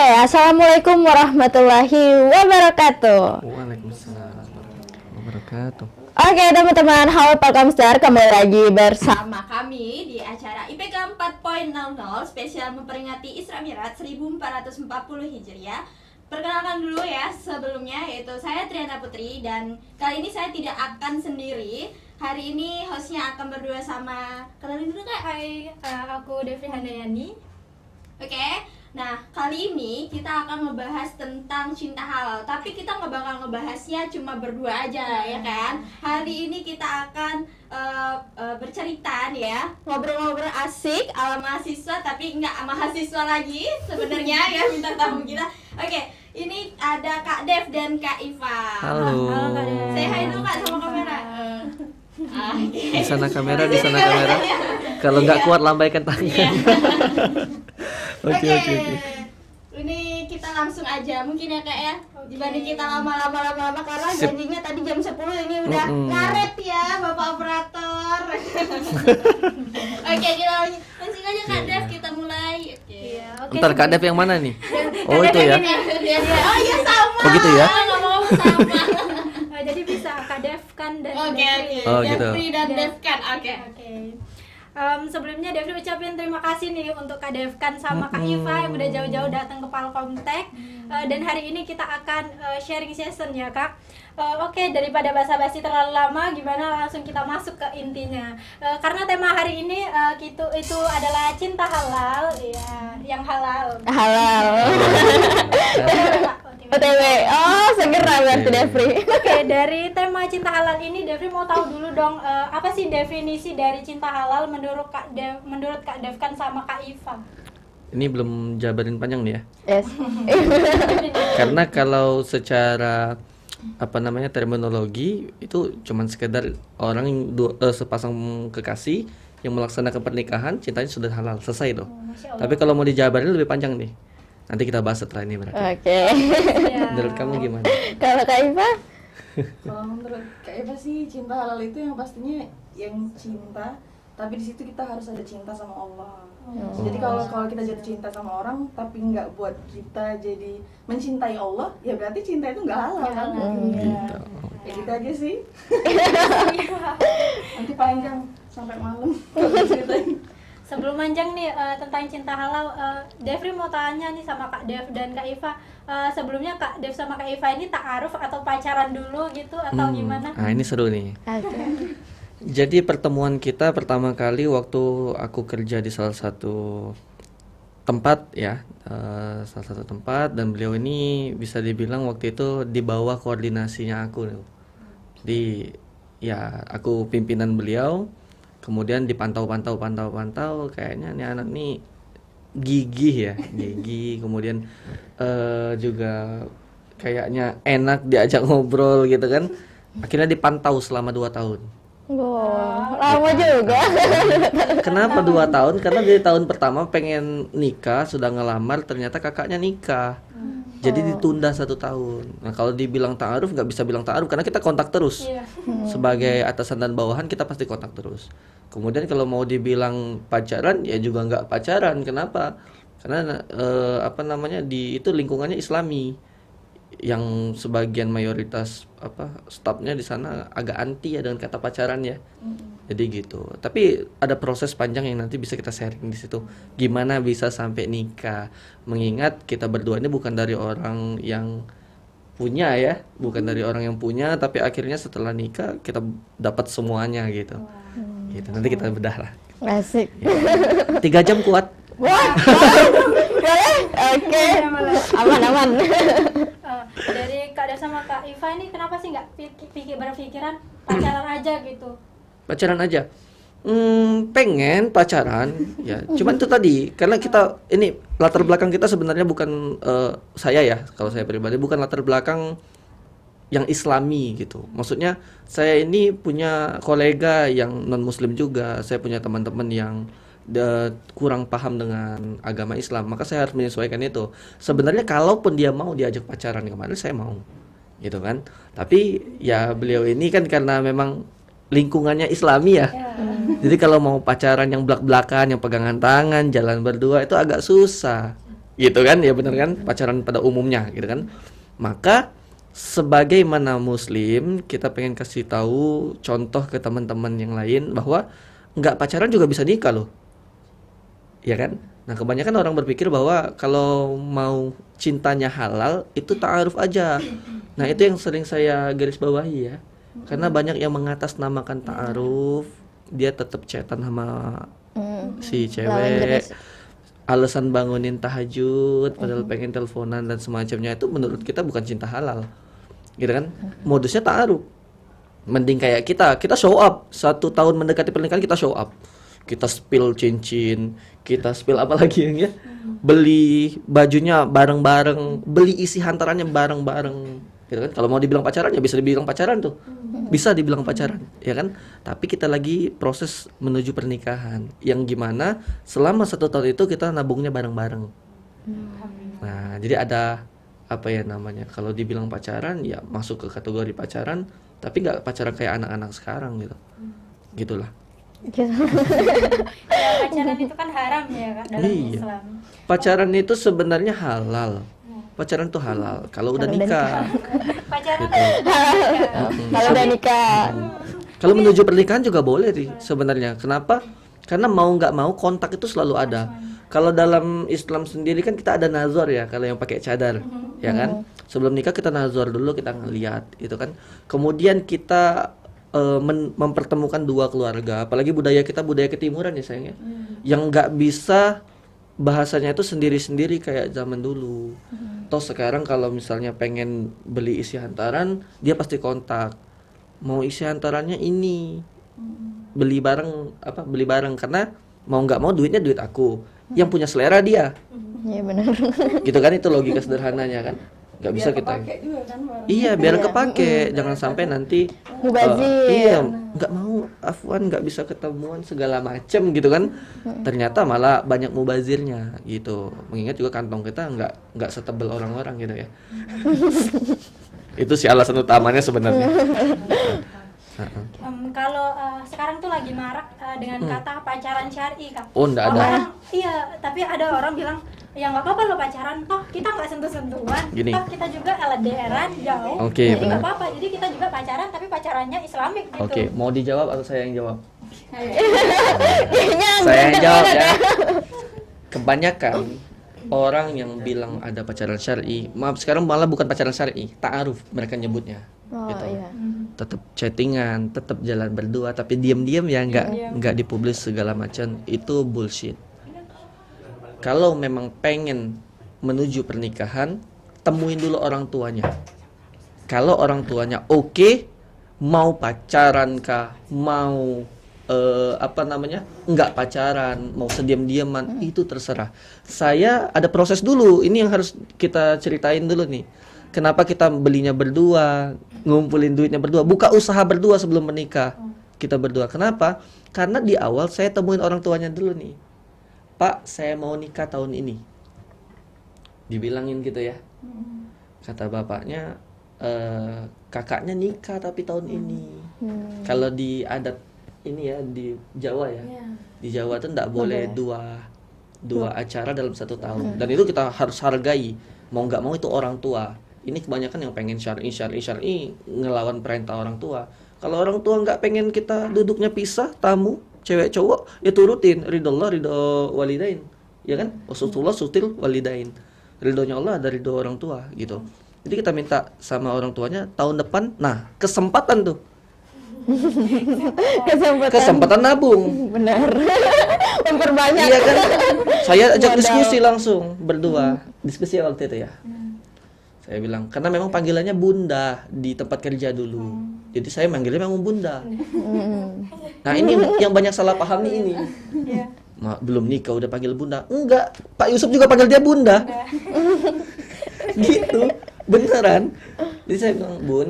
ya. Assalamualaikum warahmatullahi wabarakatuh. Waalaikumsalam warahmatullahi wabarakatuh. Oke teman-teman, halo Pak Kamstar, kembali lagi bersama kami di acara IPK 4.00 spesial memperingati Isra Mi'raj 1440 Hijriah. Perkenalkan dulu ya sebelumnya, yaitu saya Triana Putri, dan kali ini saya tidak akan sendiri. Hari ini hostnya akan berdua sama, kenalin dulu Kak. Hai, aku Devi Handayani. Oke, nah kali ini kita akan ngebahas tentang cinta halal. Tapi kita nggak bakal ngebahasnya cuma berdua aja ya kan. Hari ini kita akan bercerita nih ya, ngobrol-ngobrol asik ala mahasiswa, tapi nggak mahasiswa lagi sebenarnya ya bintang tamu kita. Oke, ini ada Kak Dev dan Kak Iva. Halo. Halo, Kak Dev. Say hi dulu Kak sama kamera. Di sana kamera, di sana kamera. Kalau nggak kuat lambaikan tangan. Oke. Ini kita langsung aja mungkin ya Kak ya. Dibanding kita lama-lama karena janjinya tadi jam 10, ini udah ngaret ya Bapak Operator. Oke, kita langsung aja Kak Dev, kita mulai. Iya, oke. Ntar Kak Dev yang mana nih? Oh itu ya. Oh iya sama. Oh gitu ya? Ngomong sama. Jadi bisa Kak Dev kan dan Oke. Devi. Oh, gitu. Devri dan Dev kan. Oke. Oke. Sebelumnya Devi ucapin terima kasih nih untuk Kak Devkan sama Kak Iva yang udah jauh-jauh datang ke Palkomtek. Dan hari ini kita akan sharing session ya Kak. Oke, daripada basa-basi terlalu lama, gimana langsung kita masuk ke intinya. Karena tema hari ini itu adalah cinta halal, ya, yang halal. Halal. Kak. OTW. Oh, segera berarti Devri. Oke, dari tema cinta halal ini Devri mau tahu dulu dong, apa sih definisi dari cinta halal menurut Kak Devkan sama Kak Iva? Ini belum jabarin panjang nih ya. Yes. Karena kalau secara terminologi itu cuman sekedar orang sepasang kekasih yang melaksanakan pernikahan, cintanya sudah halal, selesai tuh. Masya Allah. Tapi kalau mau dijabarin lebih panjang nih. Nanti kita bahas setelah ini berarti. Oke. Ya. Menurut kamu gimana? Kalau Kak Iva? Kalau menurut Kak Eva sih, cinta halal itu yang pastinya yang cinta, tapi di situ kita harus ada cinta sama Allah. Jadi kalau kita jatuh cinta sama orang tapi nggak buat kita jadi mencintai Allah, ya berarti cinta itu nggak halal kan? Gitu. Ya gitu aja sih. Nanti panjang sampai malam. Sebelum manjang nih tentang cinta halal, Devri mau tanya nih sama Kak Dev dan Kak Iva. Sebelumnya Kak Dev sama Kak Iva ini ta'aruf atau pacaran dulu gitu atau gimana? Nah ini seru nih. Oke. Jadi pertemuan kita pertama kali waktu aku kerja di salah satu tempat ya, dan beliau ini bisa dibilang waktu itu di bawah koordinasinya aku. Jadi ya aku pimpinan beliau, kemudian dipantau, kayaknya nih anak nih gigih, kemudian juga kayaknya enak diajak ngobrol gitu kan. Akhirnya dipantau selama 2 tahun. Wow, lama juga. Kenapa 2 tahun? Karena dari tahun pertama pengen nikah, sudah ngelamar, ternyata kakaknya nikah. Jadi ditunda 1 tahun. Nah kalau dibilang ta'aruf, nggak bisa bilang ta'aruf karena kita kontak terus. Iya. Sebagai atasan dan bawahan kita pasti kontak terus. Kemudian kalau mau dibilang pacaran, ya juga nggak pacaran. Kenapa? Karena itu lingkungannya Islami, yang sebagian mayoritas stafnya di sana agak anti ya dengan kata pacaran ya. Jadi gitu. Tapi ada proses panjang yang nanti bisa kita sharing di situ. Gimana bisa sampai nikah? Mengingat kita berdua ini bukan dari orang yang punya ya, bukan dari orang yang punya, tapi akhirnya setelah nikah kita dapat semuanya gitu. Gitu. Nanti kita bedah lah. Asik. 3 jam kuat. Wah. Boleh? Oke. Aman. Dari Kak Dev sama Kak Iva ini kenapa sih nggak berpikiran pacaran aja gitu? Pacaran aja. Pengen pacaran ya. Cuman itu tadi karena kita ini latar belakang kita sebenarnya bukan saya ya, kalau saya pribadi bukan latar belakang yang Islami gitu. Maksudnya saya ini punya kolega yang non muslim juga. Saya punya teman-teman yang kurang paham dengan agama Islam, maka saya harus menyesuaikan itu. Sebenarnya kalaupun dia mau diajak pacaran kemarin saya mau gitu kan, tapi ya beliau ini kan karena memang lingkungannya Islami ya. Jadi kalau mau pacaran yang belak-belakan, yang pegangan tangan, jalan berdua itu agak susah gitu kan, ya benar kan, pacaran pada umumnya gitu kan. Maka sebagaimana muslim kita pengen kasih tahu contoh ke teman-teman yang lain bahwa nggak pacaran juga bisa nikah loh, ya kan. Nah kebanyakan orang berpikir bahwa kalau mau cintanya halal itu ta'aruf aja. Nah itu yang sering saya garis bawahi ya, karena banyak yang mengatasnamakan ta'aruf, dia tetap chatan sama si Lawan cewek, jenis. alasan bangunin tahajud padahal pengen teleponan dan semacamnya. Itu menurut kita bukan cinta halal, gitu kan. Modusnya ta'aruf. Mending kayak kita show up 1 tahun mendekati pernikahan, kita show up, kita spill cincin, kita spill apa lagi yang ya, beli bajunya bareng-bareng, beli isi hantarannya bareng-bareng, gitu kan. Kalau mau dibilang pacaran ya bisa dibilang pacaran tuh, bisa dibilang pacaran, ya kan. Tapi kita lagi proses menuju pernikahan, yang gimana selama 1 tahun itu kita nabungnya bareng-bareng. Nah jadi ada apa ya namanya, kalau dibilang pacaran ya masuk ke kategori pacaran, tapi nggak pacaran kayak anak-anak sekarang gitu, gitulah. Ya, pacaran itu kan haram ya Kak dalam Iya. Islam. Pacaran itu sebenarnya halal. Pacaran tuh halal kalau udah Kalau udah nikah. Pacaran Kalau udah nikah. Kalau menuju pernikahan juga boleh sih sebenarnya. Kenapa? Karena mau nggak mau kontak itu selalu ada. Kalau dalam Islam sendiri kan kita ada nazar ya, kalau yang pakai cadar, ya kan? Sebelum nikah kita nazar dulu, kita ngeliat itu kan. Kemudian kita mempertemukan dua keluarga, apalagi budaya kita budaya ketimuran ya sayangnya, yang nggak bisa bahasanya itu sendiri-sendiri kayak zaman dulu. Toh sekarang kalau misalnya pengen beli isi hantaran, dia pasti kontak, mau isi hantarannya ini, beli bareng karena mau nggak mau duitnya duit aku, yang punya selera dia, Iya benar. gitu kan. Itu logika sederhananya kan, nggak bisa Biar kita. kepake juga kan barang. Iya, biar kepake, jangan sampai nanti Mubazir. iya, nggak mau afwan, nggak bisa ketemuan segala macem gitu kan. Ternyata malah banyak mubazirnya gitu. Mengingat juga kantong kita nggak setebal orang-orang gitu ya. Itu sih alasan utamanya sebenarnya. Kalau sekarang tuh lagi marak dengan kata pacaran syar'i Kak. Oh, nggak ada. Orang, iya, tapi ada orang bilang ya nggak apa-apa lo pacaran, toh kita nggak sentuh-sentuhan, Gini. toh kita juga LDR-an jauh, Oke, jadi nggak benar. apa-apa, jadi kita juga pacaran tapi pacarannya Islamik gitu. Oke, mau dijawab atau saya yang jawab? Kayaknya Saya yang jawab ya. Kebanyakan orang yang bilang ada pacaran syar'i, maaf sekarang malah bukan pacaran syar'i, ta'aruf mereka nyebutnya. Oh Gitu. iya. Tetap chattingan, tetap jalan berdua, tapi diam-diam ya nggak dipublis segala macam, itu bullshit. Kalau memang pengen menuju pernikahan, temuin dulu orang tuanya. Kalau orang tuanya oke, mau pacaran kah, mau nggak pacaran, mau sediam-diaman, itu terserah. Saya ada proses dulu, ini yang harus kita ceritain dulu nih. Kenapa kita belinya berdua, ngumpulin duitnya berdua, buka usaha berdua sebelum menikah. Kita berdua. Kenapa? Karena di awal saya temuin orang tuanya dulu nih. Pak, saya mau nikah tahun ini. Dibilangin gitu ya. Kata bapaknya, kakaknya nikah tapi tahun ini. Kalau di adat ini ya, di Jawa ya. Di Jawa tuh nggak boleh dua acara dalam 1 tahun. Dan itu kita harus hargai. Mau nggak mau itu orang tua. Ini kebanyakan yang pengen syar'i ngelawan perintah orang tua. Kalau orang tua nggak pengen kita duduknya pisah, tamu, cewek cowok, ya turutin ridho Allah, ridho walidain, ya kan? Rasulullah sutil walidain. Ridhonya Allah ada ridho orang tua gitu. Jadi kita minta sama orang tuanya tahun depan, nah kesempatan tuh. Kesempatan nabung. Benar. Memperbanyak. Iya kan? Saya ajak Modal. diskusi langsung berdua. Diskusi waktu itu ya. Saya bilang, karena memang panggilannya Bunda di tempat kerja dulu. Jadi saya manggilnya memang Bunda. Nah, ini yang banyak salah paham nih ini. Belum nikah udah panggil Bunda. Enggak, Pak Yusuf juga panggil dia Bunda. Gitu. Beneran. Jadi saya bilang, Bun,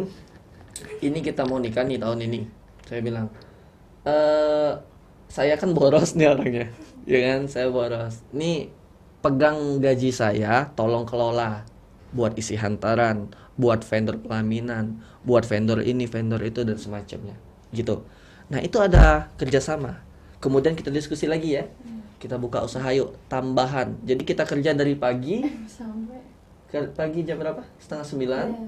ini kita mau nikah nih tahun ini. Saya bilang, saya kan boros nih orangnya. Ya kan, saya boros. Nih, pegang gaji saya, tolong kelola. Buat isi hantaran, buat vendor pelaminan, buat vendor ini, vendor itu, dan semacamnya. Gitu. Nah, itu ada kerjasama. Kemudian kita diskusi lagi ya. kita buka usaha yuk, tambahan. Jadi kita kerja dari pagi, Sampai pagi jam berapa? 8:30 Iya.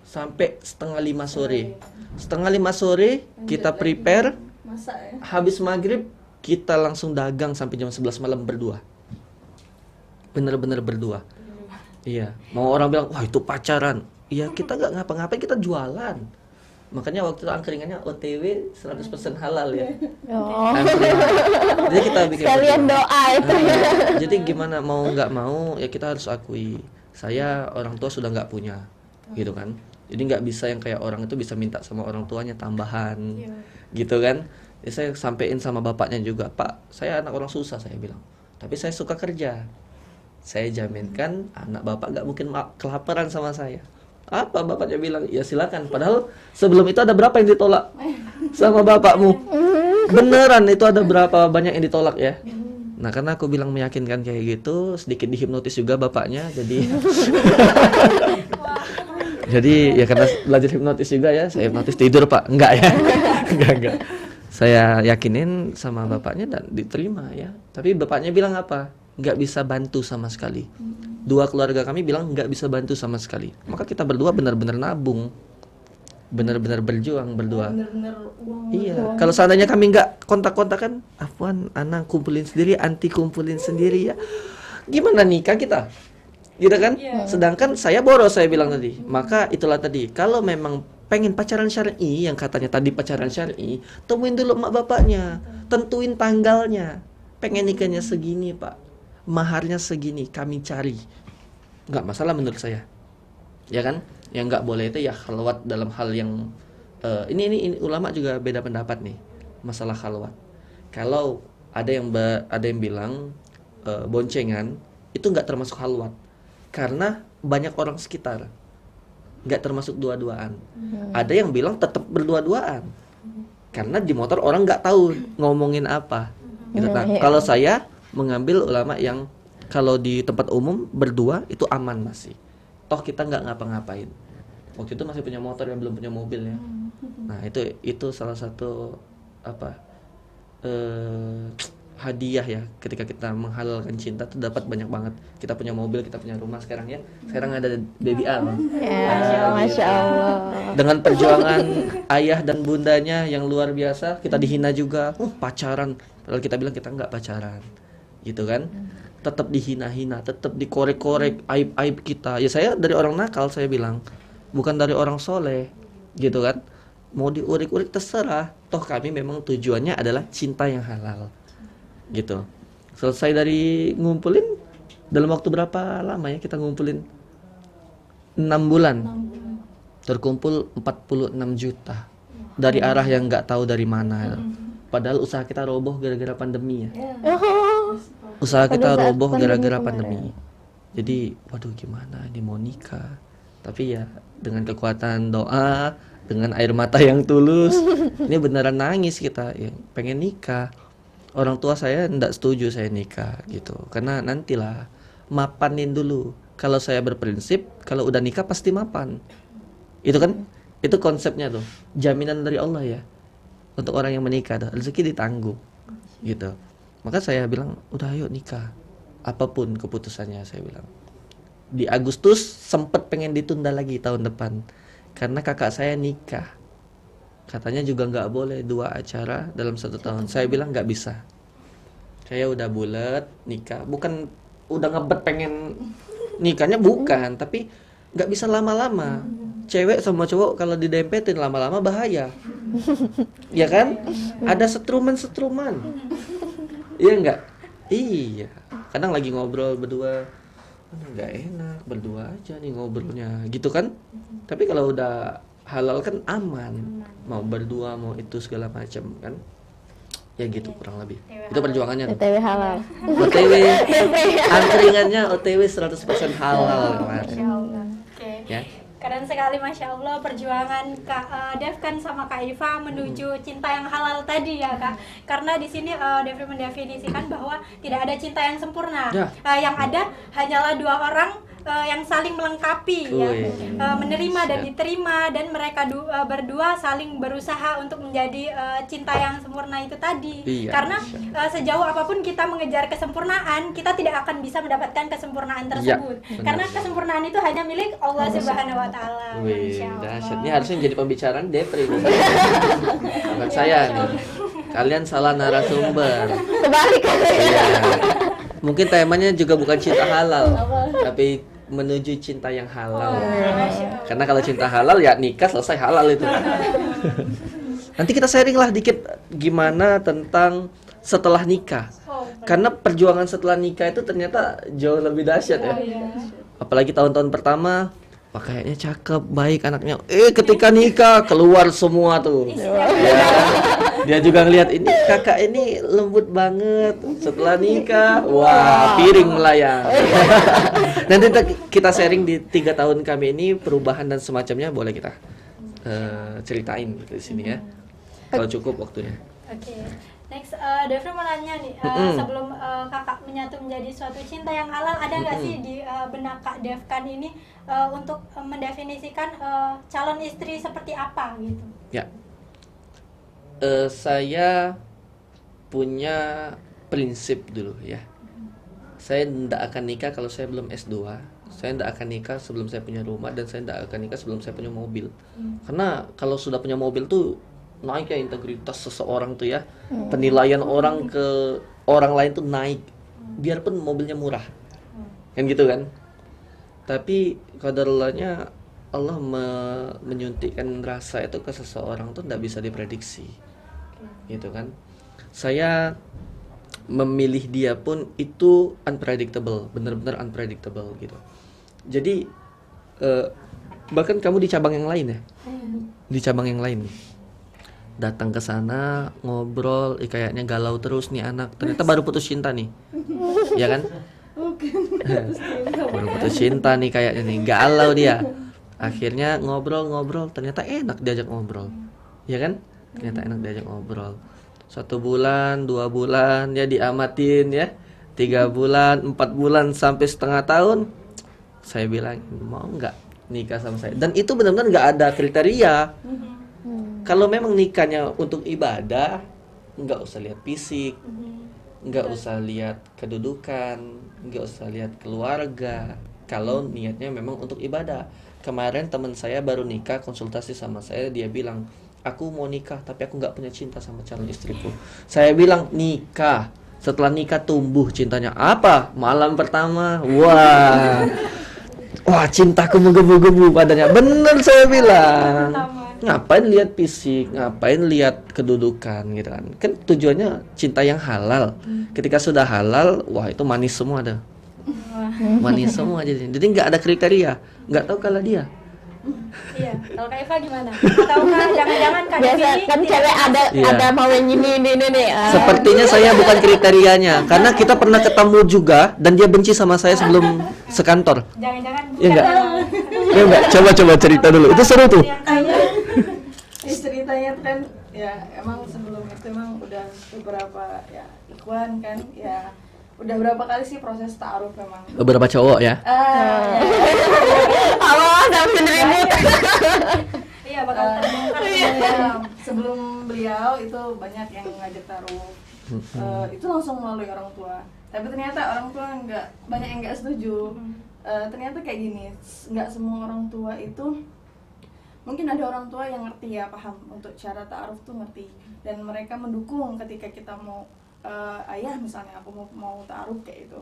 sampai 4:30 sore. 4:30 sore kita prepare, masak ya. habis maghrib kita langsung dagang sampai jam 11 malam berdua. Bener-bener berdua. Iya, mau orang bilang, wah itu pacaran. Iya, kita nggak ngapa-ngapain, kita jualan. Makanya waktu itu angkringannya OTW 100% halal ya. Oh. Angkringan. Jadi kita bikin Sekalian berdua. doa itu. Jadi gimana mau nggak mau ya kita harus akui, saya orang tua sudah nggak punya, gitu kan. Jadi nggak bisa yang kayak orang itu bisa minta sama orang tuanya tambahan, gitu kan. Ya, saya sampein sama bapaknya juga, Pak, saya anak orang susah, saya bilang. Tapi saya suka kerja. Saya jaminkan anak bapak nggak mungkin kelaparan sama saya. Apa bapaknya bilang? Ya silakan. Padahal sebelum itu ada berapa yang ditolak sama bapakmu? Beneran itu ada berapa banyak yang ditolak ya? Nah karena aku bilang meyakinkan kayak gitu, sedikit dihipnotis juga bapaknya, jadi ya karena belajar hipnotis juga ya, saya hipnotis tidur Pak, enggak ya, enggak. Saya yakinin sama bapaknya dan diterima ya. Tapi bapaknya bilang apa? Nggak bisa bantu sama sekali. Dua keluarga kami bilang nggak bisa bantu sama sekali. Maka kita berdua benar-benar nabung, benar-benar berjuang berdua. Bener-bener uang. Iya, kalau seandainya kami nggak kontak-kontakan, Afwan, Ana kumpulin sendiri, Anti kumpulin sendiri ya. Gimana nikah kita? Gitu kan? Sedangkan saya boros, saya bilang tadi. Maka itulah tadi, kalau memang pengen pacaran syar'i, yang katanya tadi pacaran syar'i, temuin dulu mak bapaknya, tentuin tanggalnya. Pengen nikahnya segini, Pak. Maharnya segini, kami cari. Nggak masalah menurut saya. Ya kan? Yang nggak boleh itu ya khalwat dalam hal yang ini ulama juga beda pendapat nih masalah khalwat. Kalau ada yang bilang boncengan itu nggak termasuk khalwat karena banyak orang sekitar, nggak termasuk dua-duaan. Ada yang bilang tetap berdua-duaan karena di motor orang nggak tahu ngomongin apa. Gitu kan? Kalau saya mengambil ulama yang kalau di tempat umum berdua itu aman masih. Toh kita nggak ngapa-ngapain. Waktu itu masih punya motor yang belum punya mobil ya. Nah itu salah satu hadiah ya ketika kita menghalalkan cinta tuh dapat banyak banget. Kita punya mobil, kita punya rumah sekarang ya. Sekarang ada baby A. Ya, Masya Allah. Dengan perjuangan ayah dan bundanya yang luar biasa, kita dihina juga. Pacaran. Padahal kita bilang kita nggak pacaran. Gitu kan? Tetap dihina-hina, tetap dikorek-korek aib-aib kita. Ya saya dari orang nakal saya bilang, bukan dari orang soleh, gitu kan? Mau diurik-urik terserah. Toh kami memang tujuannya adalah cinta yang halal, gitu. Selesai dari ngumpulin, dalam waktu berapa lama ya kita ngumpulin? 6 bulan. Terkumpul 46 juta dari arah yang nggak tahu dari mana. Padahal usaha kita roboh gara-gara pandemi ya. Usaha kita Pada saat roboh gara-gara pandemi pandemi. Jadi, waduh gimana ini mau nikah. Tapi ya dengan kekuatan doa, dengan air mata yang tulus, ini beneran nangis kita ya, pengen nikah. Orang tua saya enggak setuju saya nikah gitu. Karena nantilah mapanin dulu. Kalau saya berprinsip, kalau udah nikah pasti mapan. Itu kan? Itu konsepnya tuh. Jaminan dari Allah ya. Untuk orang yang menikah, rezeki ditanggung, gitu. Maka saya bilang, udah ayo nikah. Apapun keputusannya, saya bilang. Di Agustus sempet pengen ditunda lagi tahun depan, karena kakak saya nikah. Katanya juga nggak boleh 2 acara dalam 1 tahun. Saya bilang nggak bisa. Saya udah bulat nikah, bukan udah ngebet pengen nikahnya bukan, tapi nggak bisa lama-lama. Cewek sama cowok kalau didempetin lama-lama bahaya. Ya kan? Ada setruman. Iya enggak? Iya. Kadang lagi ngobrol berdua, enggak enak berdua aja nih ngobrolnya, gitu kan? Tapi kalau udah halal kan aman. Mau berdua, mau itu segala macam kan? Ya gitu kurang lebih. Itu perjuangannya tuh. OTW halal. OTW. Angkringannya OTW 100% halal kemarin. Oke. Ya. Keren sekali, Masya Allah, perjuangan Kak Devkan sama Kak Iva menuju cinta yang halal tadi ya Kak. Karena di sini Devri mendefinisikan bahwa tidak ada cinta yang sempurna. Ya. Yang ada hanyalah 2 orang yang saling melengkapi ya, Wih. menerima dan Siap. diterima, dan mereka berdua saling berusaha untuk menjadi cinta yang sempurna itu tadi. Iya, Karena siap. sejauh apapun kita mengejar kesempurnaan, kita tidak akan bisa mendapatkan kesempurnaan tersebut. benar. Karena kesempurnaan itu hanya milik Allah Subhanahu wa taala. Wih, Masya Allah. dahsyat. Ini harusnya jadi pembicaraan Depri. Bukan saya nih. Kalian salah narasumber. Kebalik kan? Iya. Mungkin temanya juga bukan cinta halal, tapi menuju cinta yang halal. Karena kalau cinta halal ya nikah selesai halal itu. Nanti kita sharing lah dikit gimana tentang setelah nikah. Karena perjuangan setelah nikah itu ternyata jauh lebih dahsyat ya. Apalagi tahun-tahun pertama, wah kayaknya cakep, baik anaknya. Ketika nikah keluar semua tuh. Ya, dia juga ngelihat ini kakak ini lembut banget. Setelah nikah, wah piring melayang. Nanti kita sharing di 3 tahun kami ini perubahan dan semacamnya, boleh kita ceritain di sini ya. Kalau cukup waktunya. Oke, next Devri mau nanya nih, sebelum kakak menyatu menjadi suatu cinta yang halal, ada nggak sih di benak Kak Devkan ini untuk mendefinisikan calon istri seperti apa gitu? Ya, saya punya prinsip dulu ya. Saya tidak akan nikah kalau saya belum S2. Saya tidak akan nikah sebelum saya punya rumah, dan saya tidak akan nikah sebelum saya punya mobil. Karena kalau sudah punya mobil tuh naik ya integritas seseorang tuh ya. Penilaian orang ke orang lain tuh naik. Biarpun mobilnya murah. Kan gitu kan? Tapi qadarulahnya Allah menyuntikkan rasa itu ke seseorang tuh tidak bisa diprediksi. Gitu kan? Saya memilih dia pun itu unpredictable, benar-benar unpredictable gitu. Jadi bahkan kamu di cabang yang lain ya, di cabang yang lain, datang ke sana ngobrol, kayaknya galau terus nih anak, ternyata baru putus cinta nih, ya kan? Baru putus cinta nih kayaknya nih, galau dia. Akhirnya ngobrol-ngobrol, ternyata enak diajak ngobrol, ya kan? Ternyata enak diajak ngobrol. 1 bulan, 2 bulan, ya diamatin ya. 3 bulan, 4 bulan, sampai setengah tahun. Saya bilang, mau nggak nikah sama saya? Dan itu benar-benar nggak ada kriteria. Kalau memang nikahnya untuk ibadah, nggak usah lihat fisik, nggak usah lihat kedudukan, nggak usah lihat keluarga. Kalau niatnya memang untuk ibadah. Kemarin teman saya baru nikah, konsultasi sama saya, dia bilang, aku mau nikah tapi aku nggak punya cinta sama calon istriku. Saya bilang nikah, setelah nikah tumbuh cintanya. Apa? Malam pertama, wah cintaku menggebu-gebu padanya. Bener saya bilang. Ngapain lihat fisik, ngapain lihat kedudukan gitu kan. Kan tujuannya cinta yang halal. Ketika sudah halal, wah itu manis semua dah. Manis semua jadi nggak ada kriteria, nggak tahu kalau dia. Iya, kalau Kak Eva gimana? Ataukah jangan-jangan Kak Biasa Devi kan tidak- cewek ada Iya. ada mau yang ini nih. Sepertinya saya bukan kriterianya, karena kita pernah ketemu juga dan dia benci sama saya sebelum sekantor. Jangan-jangan Iya nggak? bukan Iya nggak? Coba cerita dulu. Itu seru tuh. yang kaya. Ceritanya tuh kan ya emang sebelum itu emang udah beberapa ya ikhwan kan ya udah berapa kali sih proses ta'aruf memang. Beberapa cowok ya. Awas sampai ribut. Iya, bakal terbongkar. Ya, sebelum beliau itu banyak yang ngajak ta'aruf. Itu langsung melalui orang tua. Tapi ternyata orang tua banyak yang nggak setuju. Ternyata kayak gini, nggak semua orang tua itu, mungkin ada orang tua yang ngerti ya, paham untuk cara ta'aruf tuh ngerti, dan mereka mendukung ketika kita mau ayah misalnya aku mau ta'aruf kayak itu.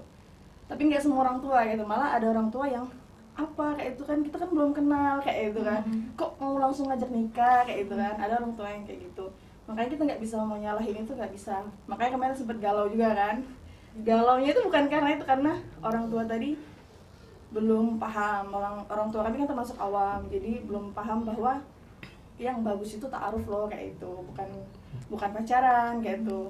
Tapi nggak semua orang tua gitu, malah ada orang tua yang apa kayak itu kan, kita kan belum kenal kayak itu kan, kok mau langsung ngajak nikah kayak itu kan. Ada orang tua yang kayak gitu, makanya kita nggak bisa mau nyalahin itu, nggak bisa. Makanya kemarin sempet galau juga kan. Galaunya itu bukan karena itu, karena orang tua tadi belum paham. Orang tua kami kan termasuk awam, jadi belum paham bahwa yang bagus itu ta'aruf loh kayak itu, bukan pacaran kayak itu.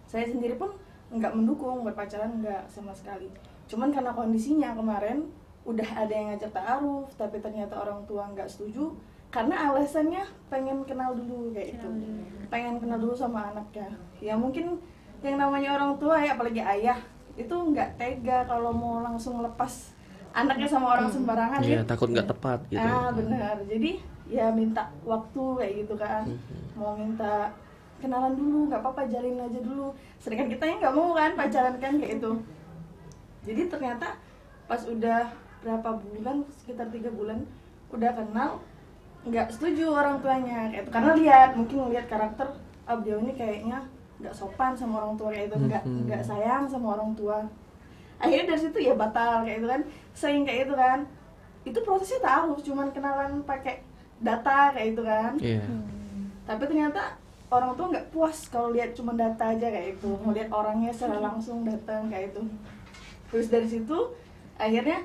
Saya sendiri pun nggak mendukung berpacaran, nggak sama sekali. Cuman karena kondisinya kemarin udah ada yang ngajak ta'aruf, tapi ternyata orang tua nggak setuju karena alasannya pengen kenal dulu kayak itu, pengen kenal dulu sama anaknya. Ya mungkin yang namanya orang tua ya, apalagi ayah itu nggak tega kalau mau langsung lepas anaknya sama orang sembarangan Iya, ya. takut nggak tepat gitu. Benar. Jadi ya minta waktu kayak gitu kan. Mau minta kenalan dulu, nggak apa-apa, jalin aja dulu. Sedangkan kita yang nggak mau kan pacaran kan kayak itu. Jadi ternyata pas udah berapa bulan, sekitar 3 bulan udah kenal, nggak setuju orang tuanya kayak itu. Karena mungkin ngeliat karakter beliau ini kayaknya nggak sopan sama orang tua kayak itu, nggak sayang sama orang tua. Akhirnya dari situ ya batal kayak itu kan, sering kayak itu kan. Itu prosesnya tahu, cuman kenalan pakai data kayak itu kan. Iya. Tapi ternyata orang tua nggak puas kalau lihat cuma data aja kayak itu, mau lihat orangnya secara langsung datang kayak itu. Terus dari situ akhirnya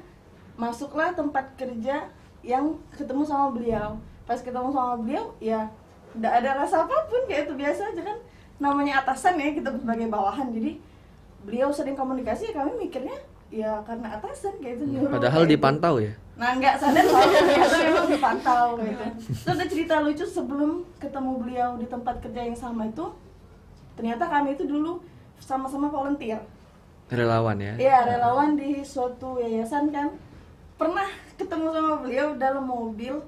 masuklah tempat kerja yang ketemu sama beliau. Pas ketemu sama beliau ya nggak ada rasa apapun kayak itu, biasa aja kan, namanya atasan ya, kita sebagai bawahan. Jadi beliau sering komunikasi, kami mikirnya ya karena atasan kayak itu nyuruh. Padahal kayak dipantau ya. Nah nggak sadar kalau ternyata memang dipantau gitu. Terus ada cerita lucu, sebelum ketemu beliau di tempat kerja yang sama itu, ternyata kami itu dulu sama-sama volunteer. Relawan ya. Iya, relawan di suatu yayasan kan. Pernah ketemu sama beliau dalam mobil.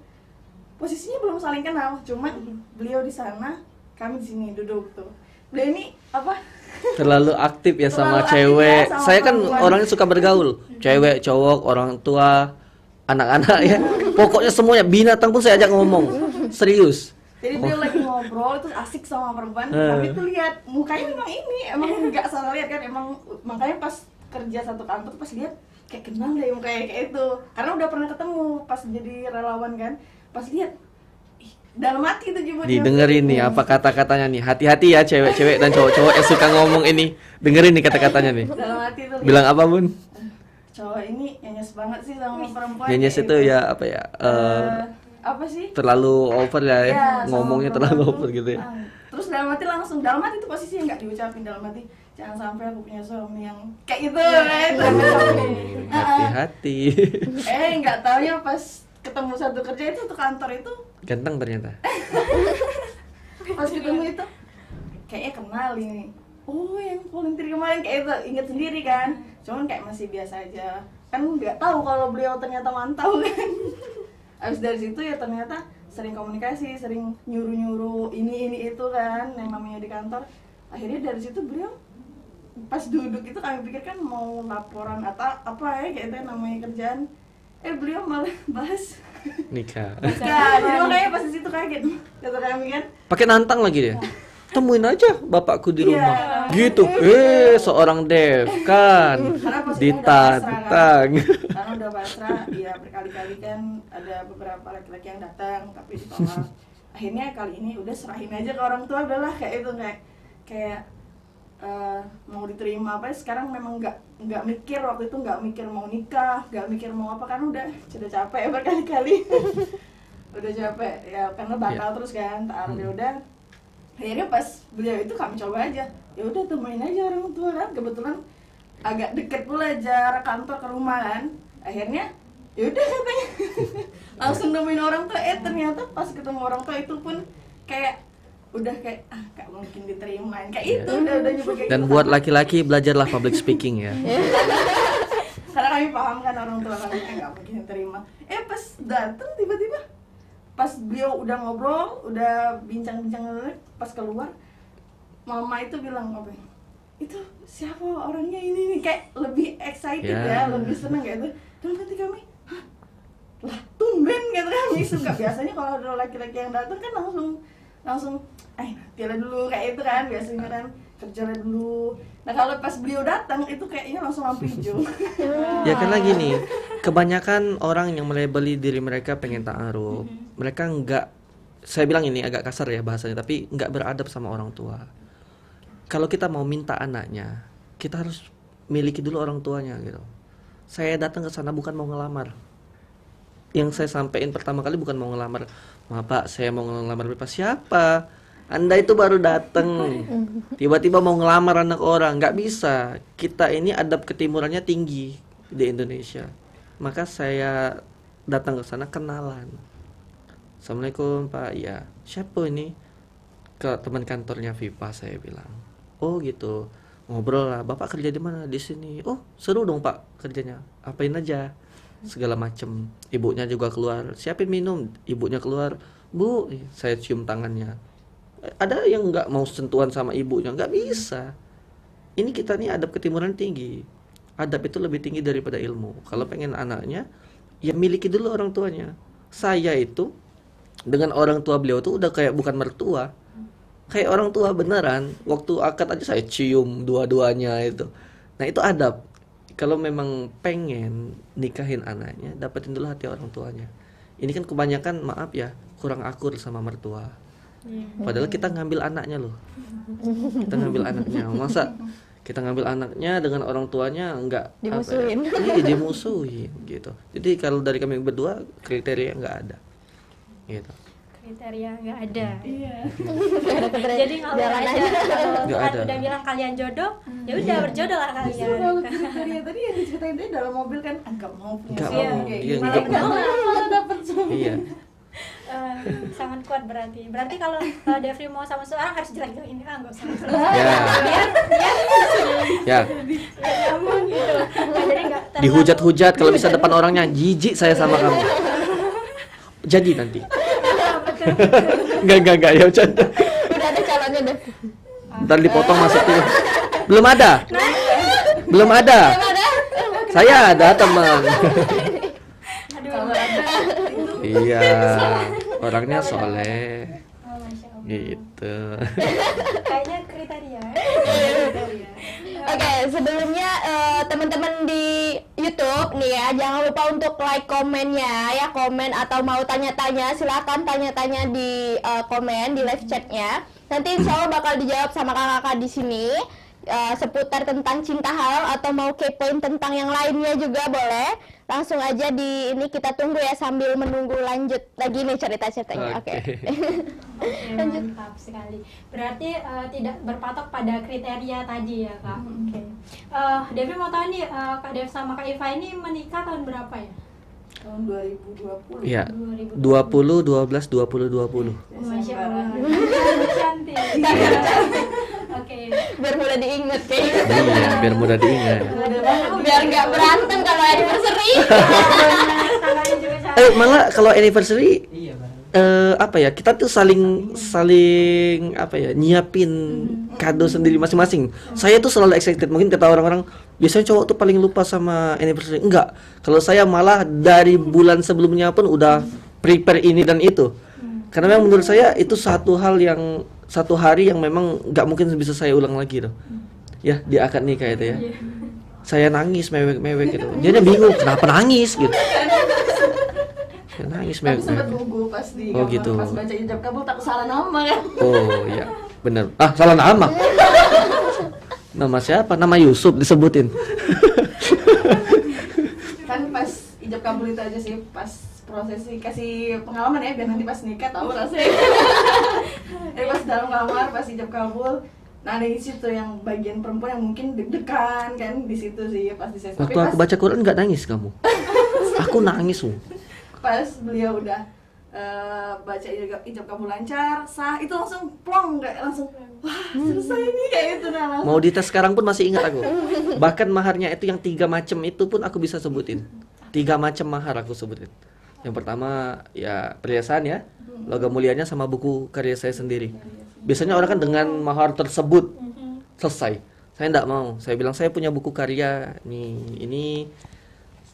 Posisinya belum saling kenal, cuman beliau di sana, kami di sini duduk tuh. Beliau ini apa? Terlalu aktif ya sama Terlalu aktif cewek. ya sama Saya kan perempuan. orangnya suka bergaul. Cewek, cowok, orang tua, anak-anak ya. Pokoknya semuanya, binatang pun saya ajak ngomong. Serius. Jadi beliau lagi ngobrol itu asik sama perempuan, kami tuh lihat mukanya memang ini, emang nggak salah lihat kan, emang makanya pas kerja satu kantor pas lihat kayak kenal deh mukanya kayak itu, karena udah pernah ketemu pas jadi relawan kan, pas lihat ih, dalam hati itu juga Didengerin nih apa kata-katanya nih. Hati-hati ya cewek-cewek dan cowok-cowok yang suka ngomong ini. Dengerin nih kata-katanya nih. dalam hati tuh Bilang apa, Bun? cowok ini nyenyes banget sih sama perempuan. Nyenyes kayak itu gitu. ya apa ya? Apa sih? Terlalu over ya, Iya, sama ngomongnya perempuan terlalu tuh. over gitu ya. Terus dalam hati itu posisinya nggak diucapin, dalam hati jangan sampai aku punya suami yang kayak gitu kan. Hati-hati. Nggak taunya pas ketemu satu kerja itu tuh kantor itu, Ganteng ternyata. pas ketemu itu kayaknya kenal ini. Oh, yang volunteer kemarin kayak itu, inget sendiri kan. Cuman kayak masih biasa aja. Kan nggak tahu kalau beliau ternyata mantau kan. Abis dari situ ya ternyata sering komunikasi, sering nyuruh-nyuruh ini itu kan yang namanya di kantor. Akhirnya dari situ beliau pas duduk itu kami pikir kan mau laporan atau apa ya kayak itu namanya kerjaan. Beliau malah bahas Nikah. nikah. Jadi makanya pas di situ kaget kata kami kan. Pakai nantang lagi dia. Temuin aja bapakku di Iya. rumah. Gitu. Seorang dev kan Karena posisinya udah pasrah, ditantang. Karena udah pasrah, ya berkali-kali kan ada beberapa laki-laki yang datang tapi ditolak. Akhirnya kali ini udah serahin aja ke orang tua, udahlah kayak itu kayak mau diterima apa. Sekarang memang nggak mikir, waktu itu nggak mikir mau nikah, nggak mikir mau apa, kan udah capek berkali-kali. Udah capek ya karena batal terus kan, taruh ya udah. Akhirnya pas beliau itu kami coba aja, ya udah temuin aja orang tua kan, kebetulan agak deket pula jarak kantor ke rumah kan. Akhirnya ya udah katanya langsung nemuin orang tua. Ternyata pas ketemu orang tua itu pun kayak udah kayak gak mungkin diterima kayak itu, udah nyoba kayak Dan gitu. buat laki-laki belajarlah public speaking ya. Karena kami paham kan orang tua kami nggak mungkin diterima. Pas datang tiba-tiba pas beliau udah ngobrol, udah bincang-bincang, pas keluar mama itu bilang apa? Itu siapa orangnya ini nih, kayak lebih excited Ya. ya, lebih seneng gitu. Dalam hati kami, hah, lah tumben gitu kan, suka biasanya kalau ada laki-laki yang datang kan langsung nanti dulu kayak itu kan biasanya kan, kerja dulu. Nah kalau pas beliau datang itu kayaknya langsung lampu hijau. Ya kan lagi nih, kebanyakan orang yang melabeli diri mereka pengen ta'aruf. Mereka nggak, saya bilang ini agak kasar ya bahasanya, tapi nggak beradab sama orang tua. Kalau kita mau minta anaknya, kita harus miliki dulu orang tuanya gitu. Saya datang ke sana bukan mau ngelamar. Yang saya sampaikan pertama kali bukan mau ngelamar. Maaf Pak, saya mau ngelamar Bapak. Siapa? Anda itu baru datang, tiba-tiba mau ngelamar anak orang, nggak bisa. Kita ini adab ketimurannya tinggi di Indonesia. Maka saya datang ke sana kenalan. Assalamualaikum Pak, ya. Siapa ini? Ke teman kantornya Vipa saya bilang. Oh gitu. Ngobrol lah. Bapak kerja di mana? Di sini. Oh seru dong Pak kerjanya. Apain aja? segala macem. Ibunya juga keluar, siapin minum, ibunya keluar, Bu, saya cium tangannya. Ada yang nggak mau sentuhan sama ibunya, nggak bisa. Ini kita nih adab ketimuran tinggi. Adab itu lebih tinggi daripada ilmu. Kalau pengen anaknya, ya miliki dulu orang tuanya. Saya itu dengan orang tua beliau tuh udah kayak bukan mertua, kayak orang tua beneran. Waktu akad aja saya cium dua-duanya itu. Nah itu adab. Kalau memang pengen nikahin anaknya, dapetin dulu hati orang tuanya. Ini kan kebanyakan maaf ya kurang akur sama mertua. Padahal kita ngambil anaknya loh. Kita ngambil anaknya. Masa kita ngambil anaknya dengan orang tuanya enggak Dimusuhin. Iya, dimusuhin gitu. Jadi kalau dari kami berdua kriteria nggak ada. Gitu. Kriteria nggak ada. Iya. Jadi ngalir Jalan aja. aja. Kalau Nggak Tuhan ada. udah bilang kalian jodoh, ya udah berjodoh lah Justru kalian. kalau kriteria tadi yang diceritain dia dalam mobil kan nggak mau punya Nggak suami mau, kayak iya, gitu. nggak mau. Malah dapet suami. Iya. Sangat kuat berarti. Berarti kalau Devri mau sama seorang harus jelek-jelekin ini nggak usah. Ya. Ya. Biar nyaman gitu. Nah, jadi nggak terlalu- Dihujat-hujat kalau bisa depan orangnya, jijik saya sama kamu. Jadi nanti. Enggak ya bercanda. Udah ada calonnya deh. Ntar dipotong masuknya. Belum ada. Belum ada. Saya ada teman. Aduh. Iya. Orangnya soleh. Oh, Masya Allah. Gitu. Kayaknya kriteria. Oke, sebelumnya teman-teman di YouTube nih ya, jangan lupa untuk like komennya ya, komen atau mau tanya-tanya silakan tanya-tanya di komen di live chatnya. Nanti insya Allah bakal dijawab sama kakak-kakak di sini seputar tentang cinta halal atau mau kepoin tentang yang lainnya juga boleh. Langsung aja di ini kita tunggu ya sambil menunggu lanjut lagi nih cerita-ceritanya. Oke. Oke, mantap sekali. Berarti tidak berpatok pada kriteria tadi ya kak. Oke. Devi mau tahu nih kak Dev sama kak Iva ini menikah tahun berapa ya? Tahun 2020. Iya. 2020. 20 12 20 20. Masya Desember. Allah. Cantik. Oke. Biar mudah diinget kayak gitu. Iya, biar mudah diingat. Biar nggak berantem kalau anniversary. Tangannya juga cantik. Malah kalau anniversary apa ya, kita tuh saling apa ya, nyiapin kado sendiri masing-masing. Saya tuh selalu excited. Mungkin kata orang-orang biasanya cowok tuh paling lupa sama anniversary. Enggak, kalau saya malah dari bulan sebelumnya pun udah prepare ini dan itu. Karena memang menurut saya itu satu hari yang memang nggak mungkin bisa saya ulang lagi tuh. Ya di akad nikah itu ya. Saya nangis mewek-mewek gitu. Dia bingung kenapa nangis gitu. Saya nangis Tapi mewek. sempat gugup pas di Oh, kamar, gitu. pas baca ijab kabul tak salah nama kan. Oh iya, benar. Salah nama. Nama siapa? Nama Yusuf disebutin. Kan pas ijab kabul itu aja sih, pas prosesi kasih pengalaman ya biar nanti pas nikah tahu rasanya. Pas dalam kamar pas ijab kabul, nah ada di situ yang bagian perempuan yang mungkin deg-degan kan di situ sih pas di sesi. Waktu aku baca Quran nggak nangis kamu? Aku nangis loh. Pas beliau udah baca ijab kabul lancar, sah, itu langsung plong, kayak langsung wah selesai nih kayak gitu nah langsung. Mau dites sekarang pun masih ingat aku. Bahkan maharnya itu yang 3 macam itu pun aku bisa sebutin. 3 macam mahar aku sebutin. Yang pertama ya perhiasan ya, logam mulianya sama buku karya saya sendiri. Biasanya orang kan dengan mahar tersebut selesai. Saya enggak mau. Saya bilang saya punya buku karya nih. Ini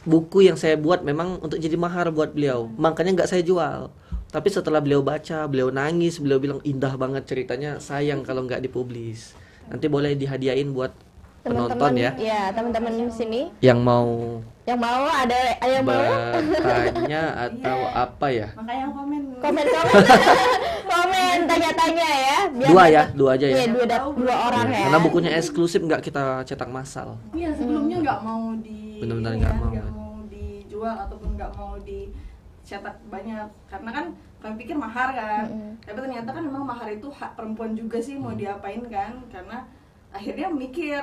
buku yang saya buat memang untuk jadi mahar buat beliau. Makanya nggak saya jual. Tapi setelah beliau baca, beliau nangis, beliau bilang indah banget ceritanya. Sayang kalau nggak dipublis. Nanti boleh dihadiahin buat penonton ya. Ya, teman-teman di sini Yang mau yang mau ada yang mau bertanya atau apa ya? Makanya yang komen komen tanya-tanya ya. Biar 2 ya, dapat- 2 aja ya. Iya, dua orang ya. Karena bukunya eksklusif nggak kita cetak massal. iya sebelumnya nggak mau di Benar-benar ini nggak kan, mau. nggak mau dijual ataupun nggak mau dicetak banyak karena kan kami pikir mahar kan, tapi ternyata kan memang mahar itu hak perempuan juga sih mau diapain kan, karena akhirnya mikir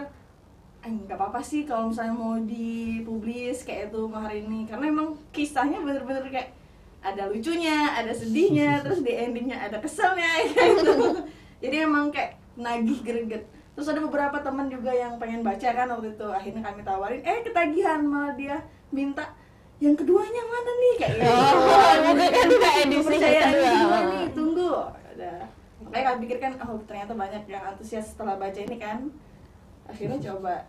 nggak apa-apa sih kalau misalnya mau dipublis kayak itu mahar ini, karena emang kisahnya bener-bener kayak ada lucunya, ada sedihnya, terus di endingnya ada keselnya kayak gitu. Jadi emang kayak nagih greget. Terus ada beberapa teman juga yang pengen baca kan waktu itu, akhirnya kami tawarin, ketagihan, malah dia minta, yang keduanya mana nih kayak gitu. Mungkin kan juga edisi Kepercayaan kedua. kedua nih, tunggu. Udah. Makanya kami pikir kan, oh ternyata banyak yang antusias setelah baca ini kan. Akhirnya coba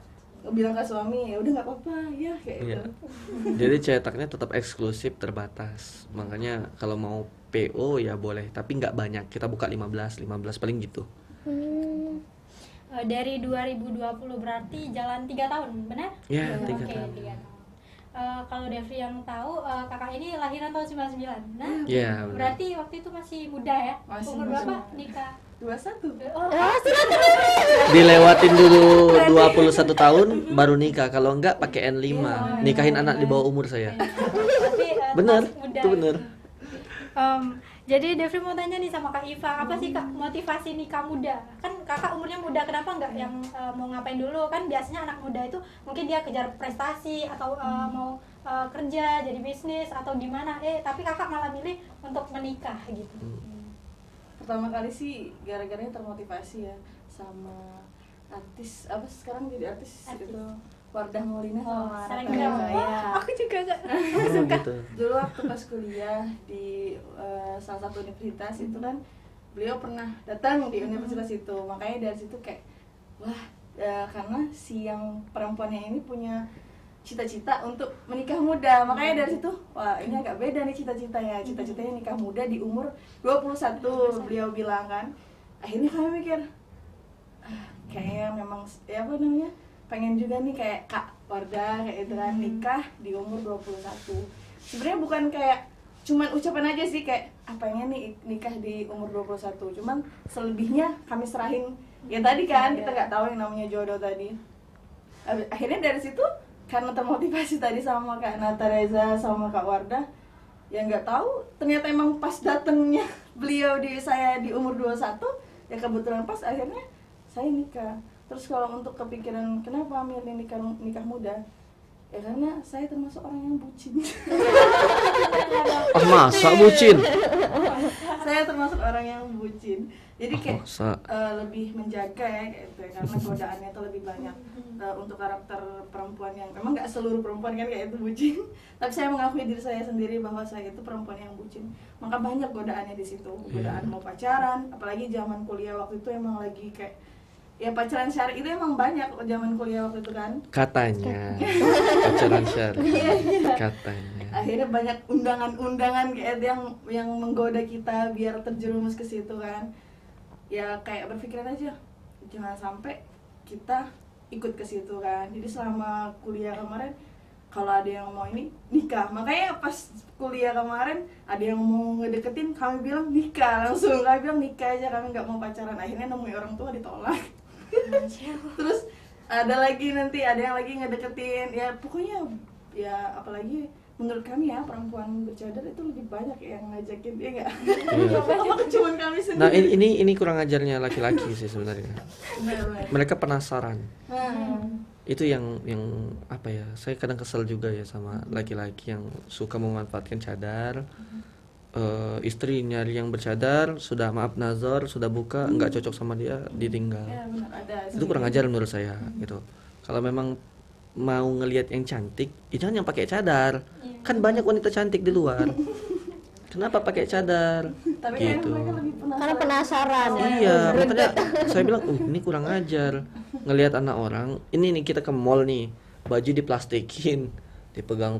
bilang ke suami, ya udah nggak apa-apa ya kayak Iya. gitu. Jadi cetaknya tetap eksklusif terbatas. Makanya kalau mau PO ya boleh, tapi nggak banyak. Kita buka 15 paling gitu. Dari 2020 berarti jalan 3 tahun, benar? Ya, Oke, 3 tahun. 3 tahun. Kalau Devri yang tahu, kakak ini lahiran tahun 99. Nah, Iya, benar. berarti waktu itu masih muda ya? Masih Umur muda. berapa nikah? 21. Oh, Dilewatin dulu 21 tahun baru nikah. Kalau enggak pakai N5. Nikahin anak di bawah umur saya. berarti Benar, masih muda. itu benar. Jadi Devri mau tanya nih sama Kak Iva, apa sih Kak motivasi nikah muda? Kan kakak umurnya muda, kenapa nggak yang mau ngapain dulu? Kan biasanya anak muda itu mungkin dia kejar prestasi atau mau kerja, jadi bisnis atau gimana. Tapi kakak malah milih untuk menikah gitu. Pertama kali sih gara-garanya termotivasi ya sama artis, apa sekarang jadi artis. Artis. Itu Wardah Maulina sama Sering Rata bilang, Reza, "Wah, ya. aku juga gak Oh, gitu. Dulu waktu pas kuliah di salah satu universitas itu kan beliau pernah datang di universitas itu, makanya dari situ kayak wah, karena si yang perempuannya ini punya cita-cita untuk menikah muda, makanya dari situ wah ini agak beda nih cita-citanya. Cita-citanya nikah muda di umur 21 beliau bilang kan. Akhirnya kami mikir kayaknya memang ya apa namanya, pengen juga nih kayak Kak Wardah kayak itu kan, nikah di umur 21. Sebenarnya bukan kayak cuman ucapan aja sih kayak pengen nih nikah di umur 21. Cuman selebihnya kami serahin ya tadi kan, kita nggak tahu yang namanya jodoh tadi. Akhirnya dari situ karena termotivasi tadi sama Kak Nata Reza sama Kak Wardah, ya nggak tahu ternyata emang pas datengnya beliau di saya di umur 21 ya kebetulan pas akhirnya saya nikah. Terus kalau untuk kepikiran kenapa milih nikah muda, ya karena saya termasuk orang yang bucin. Ah, masa bucin? Saya termasuk orang yang bucin. Jadi kayak Masa? lebih menjaga ya kayak itu ya, karena godaannya itu lebih banyak. Untuk karakter perempuan yang memang nggak seluruh perempuan kan kayak itu bucin. Tapi saya mengakui diri saya sendiri bahwa saya itu perempuan yang bucin. Maka banyak godaannya di situ. Godaan mau pacaran, apalagi zaman kuliah waktu itu emang lagi kayak ya pacaran syari itu emang banyak zaman kuliah waktu itu kan. Katanya pacaran syari. Katanya. Akhirnya banyak undangan-undangan kayak yang menggoda kita biar terjerumus ke situ kan. Ya kayak berpikiran aja jangan sampai kita ikut ke situ kan. Jadi selama kuliah kemarin kalau ada yang mau ini nikah, makanya pas kuliah kemarin ada yang mau ngedeketin kami bilang nikah langsung, kami bilang nikah aja, kami nggak mau pacaran. Akhirnya nemuin orang tua ditolak. Terus ada lagi nanti ada yang lagi ngedeketin ya, pokoknya ya apalagi menurut kami ya perempuan bercadar itu lebih banyak yang ngajakin dia nggak. Iya. Apa cuman kami sendiri. Nah, ini kurang ajarnya laki-laki sih sebenarnya. Benar. Mereka penasaran. Nah, Itu yang apa ya? Saya kadang kesel juga ya sama laki-laki yang suka memanfaatkan cadar. Istri nyari yang bercadar, sudah maaf nazar, sudah buka, nggak cocok sama dia, ditinggal. ya benar ada. Itu kurang ajar menurut saya gitu. Kalau memang mau ngelihat yang cantik, ya jangan yang pakai cadar. Kan banyak wanita cantik di luar. Kenapa pakai cadar? Tapi kan Gitu. mereka lebih penasaran. Karena penasaran ya. Iya, makanya saya bilang, ini kurang ajar. Ngelihat anak orang, ini nih kita ke mall nih, baju diplastikin, dipegang,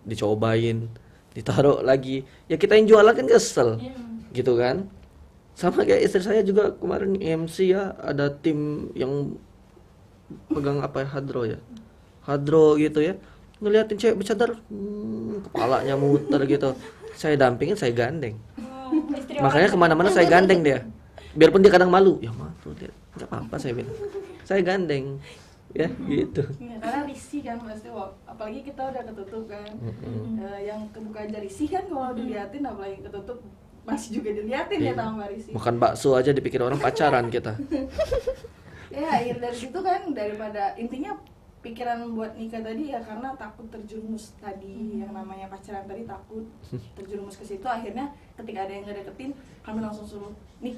dicobain, ditaruh lagi. Ya kita yang jualan kan kesel, gitu kan? Sama kayak istri saya juga kemarin MC ya, ada tim yang pegang apa ya, hadro gitu ya, ngeliatin cewek bercadar, kepalanya muter gitu. Saya dampingin, saya gandeng. Makanya kemana-mana saya gandeng dia. Biarpun dia kadang malu, ya malu dia, nggak apa-apa saya bilang. Saya gandeng, ya gitu. Ya, karena risih kan pasti, apalagi kita udah ketutup kan. Yang kebuka aja risih kan kalau diliatin, apalagi ketutup masih juga diliatin ya tambah risih. Makan bakso aja dipikir orang pacaran kita. Ya akhir dari situ kan, daripada intinya pikiran buat nikah tadi ya karena takut terjerumus tadi, yang namanya pacaran tadi takut terjerumus ke situ. Akhirnya ketika ada yang ngedeketin, kami langsung suruh nih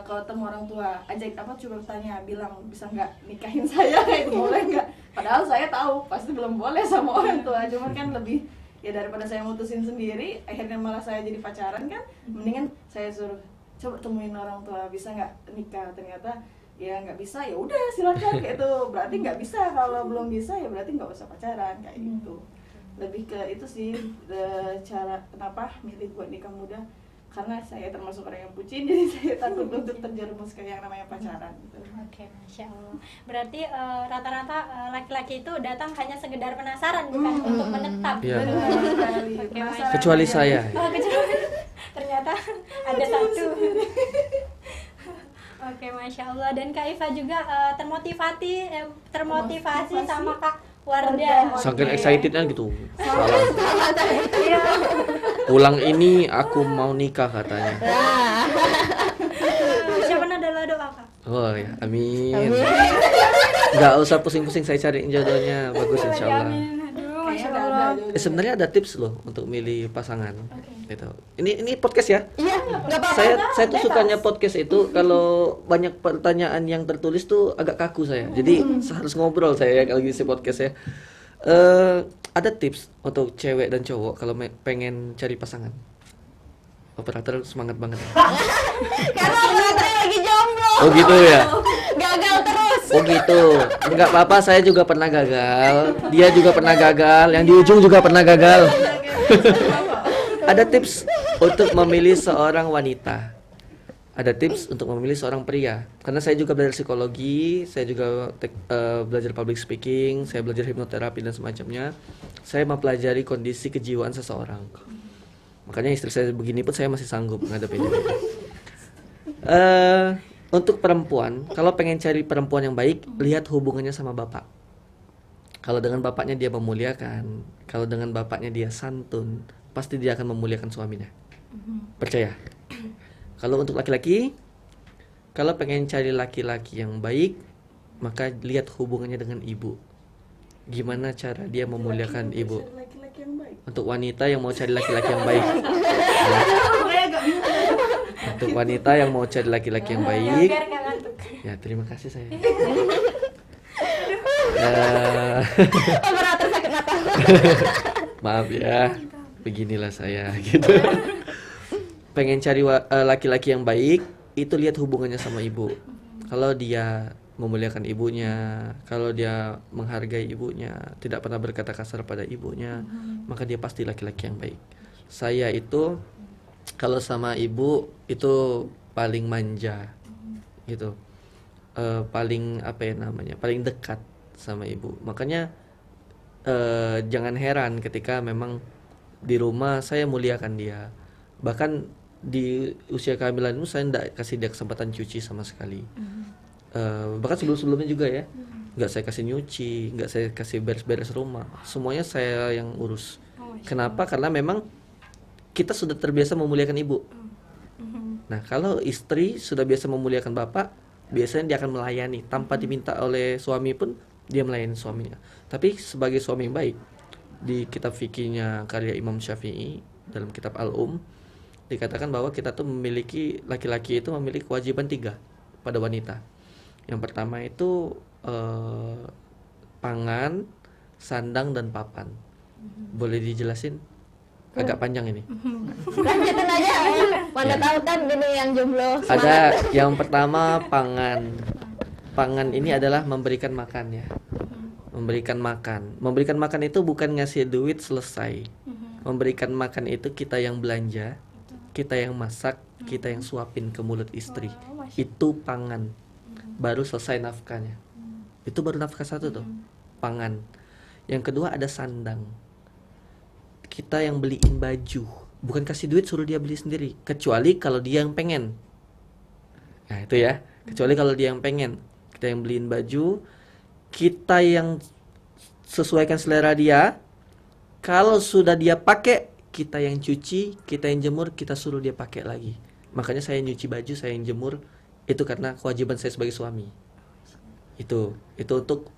ketemu orang tua, ajak coba tanya, bilang bisa nggak nikahin saya, itu boleh nggak? Padahal saya tahu pasti belum boleh sama orang tua, cuman kan lebih ya daripada saya mutusin sendiri, akhirnya malah saya jadi pacaran kan, mendingan saya suruh coba temuin orang tua bisa nggak nikah. Ternyata ya nggak bisa, ya udah silakan kayak itu, berarti nggak bisa. Kalau belum bisa ya berarti nggak usah pacaran kayak gitu. Lebih ke itu sih cara kenapa milih buat nikah muda, karena saya termasuk orang yang bucin, jadi saya takut untuk terjerumus ke yang namanya pacaran gitu. Oke, Masya Allah. Berarti rata-rata laki-laki itu datang hanya sekedar penasaran, bukan untuk menetap. Iya. Benar sekali. Oke, Penasaran Kecuali aja. saya. Oh, kecuali ternyata ada satu. Oke, Masya Allah. Dan Kak Iva juga termotivasi sama Kak Wardah. Saking excitednya gitu. Salah. Iya. Pulang ini aku mau nikah katanya. Siapa adalah doa Kak? Oh ya, amin. Nggak usah pusing-pusing, saya cariin jodohnya. Bagus insya Allah. Amin. Aduh, Masya Kayaknya Allah. ada. Sebenarnya ada tips loh untuk milih pasangan. Gitu. Ini podcast ya. Iya, nggak apa-apa. Saya tuh sukanya podcast itu kalau banyak pertanyaan yang tertulis tuh agak kaku saya. Jadi harus ngobrol saya kalau ngisi podcast ya. Ada tips untuk cewek dan cowok kalau pengen cari pasangan. Operator semangat banget. Karena operatornya lagi jomblo. Oh gitu ya. Gagal terus. Oh gitu. Enggak apa-apa, saya juga pernah gagal. Dia juga pernah gagal. Yang di ujung juga pernah gagal. Ada tips untuk memilih seorang wanita. Ada tips untuk memilih seorang pria. Karena saya juga belajar psikologi, saya juga belajar public speaking, saya belajar hipnoterapi dan semacamnya. Saya mempelajari kondisi kejiwaan seseorang. Makanya istri saya begini pun saya masih sanggup ngadepin ini. Untuk perempuan, kalau pengen cari perempuan yang baik, lihat hubungannya sama bapak. Kalau dengan bapaknya dia memuliakan, kalau dengan bapaknya dia santun, pasti dia akan memuliakan suaminya. Percaya. Kalau untuk laki-laki, kalau pengen cari laki-laki yang baik, maka lihat hubungannya dengan ibu. Gimana cara dia memuliakan ibu. Laki-laki yang baik. Untuk wanita yang mau cari laki-laki yang baik. Saya agak bingung. Untuk wanita yang mau cari laki-laki yang baik. Biar nggak ngantuk. Ya, terima kasih saya. Operator sakit mata. Maaf ya, beginilah saya gitu. Pengen cari laki-laki yang baik, itu lihat hubungannya sama ibu. Kalau dia memuliakan ibunya, kalau dia menghargai ibunya, tidak pernah berkata kasar pada ibunya, maka dia pasti laki-laki yang baik. Saya itu kalau sama ibu itu paling manja, gitu. Paling apa ya namanya, paling dekat sama ibu. Makanya jangan heran ketika memang di rumah saya muliakan dia. Bahkan di usia kehamilan itu saya tidak kasih dia kesempatan cuci sama sekali. Bahkan sebelum-sebelumnya juga ya, nggak saya kasih nyuci, nggak saya kasih beres-beres rumah. Semuanya saya yang urus. Kenapa? Karena memang kita sudah terbiasa memuliakan ibu. Nah, kalau istri sudah biasa memuliakan bapak, biasanya dia akan melayani tanpa diminta oleh suami pun dia melayani suaminya. Tapi sebagai suami yang baik, di kitab fikihnya karya Imam Syafi'i dalam kitab Al-Um dikatakan bahwa kita tuh memiliki, laki-laki itu memiliki kewajiban 3 pada wanita. Yang pertama itu pangan, sandang dan papan. Boleh dijelasin? Agak panjang ini. Lanjutin aja. Mana tahu kan gini yang jomblo. Ada yang pertama pangan. Pangan ini adalah memberikan makan ya. Memberikan makan. Memberikan makan itu bukan ngasih duit selesai. Memberikan makan itu kita yang belanja, kita yang masak, kita yang suapin ke mulut istri. Itu pangan. Baru selesai nafkahnya. Itu baru nafkah satu tuh. Pangan. Yang kedua ada sandang. Kita yang beliin baju, bukan kasih duit suruh dia beli sendiri, kecuali kalau dia yang pengen. Nah itu ya, kecuali kalau dia yang pengen. Kita yang beliin baju, kita yang sesuaikan selera dia. Kalau sudah dia pakai, kita yang cuci, kita yang jemur, kita suruh dia pakai lagi. Makanya saya nyuci baju, saya yang jemur, itu karena kewajiban saya sebagai suami. Itu untuk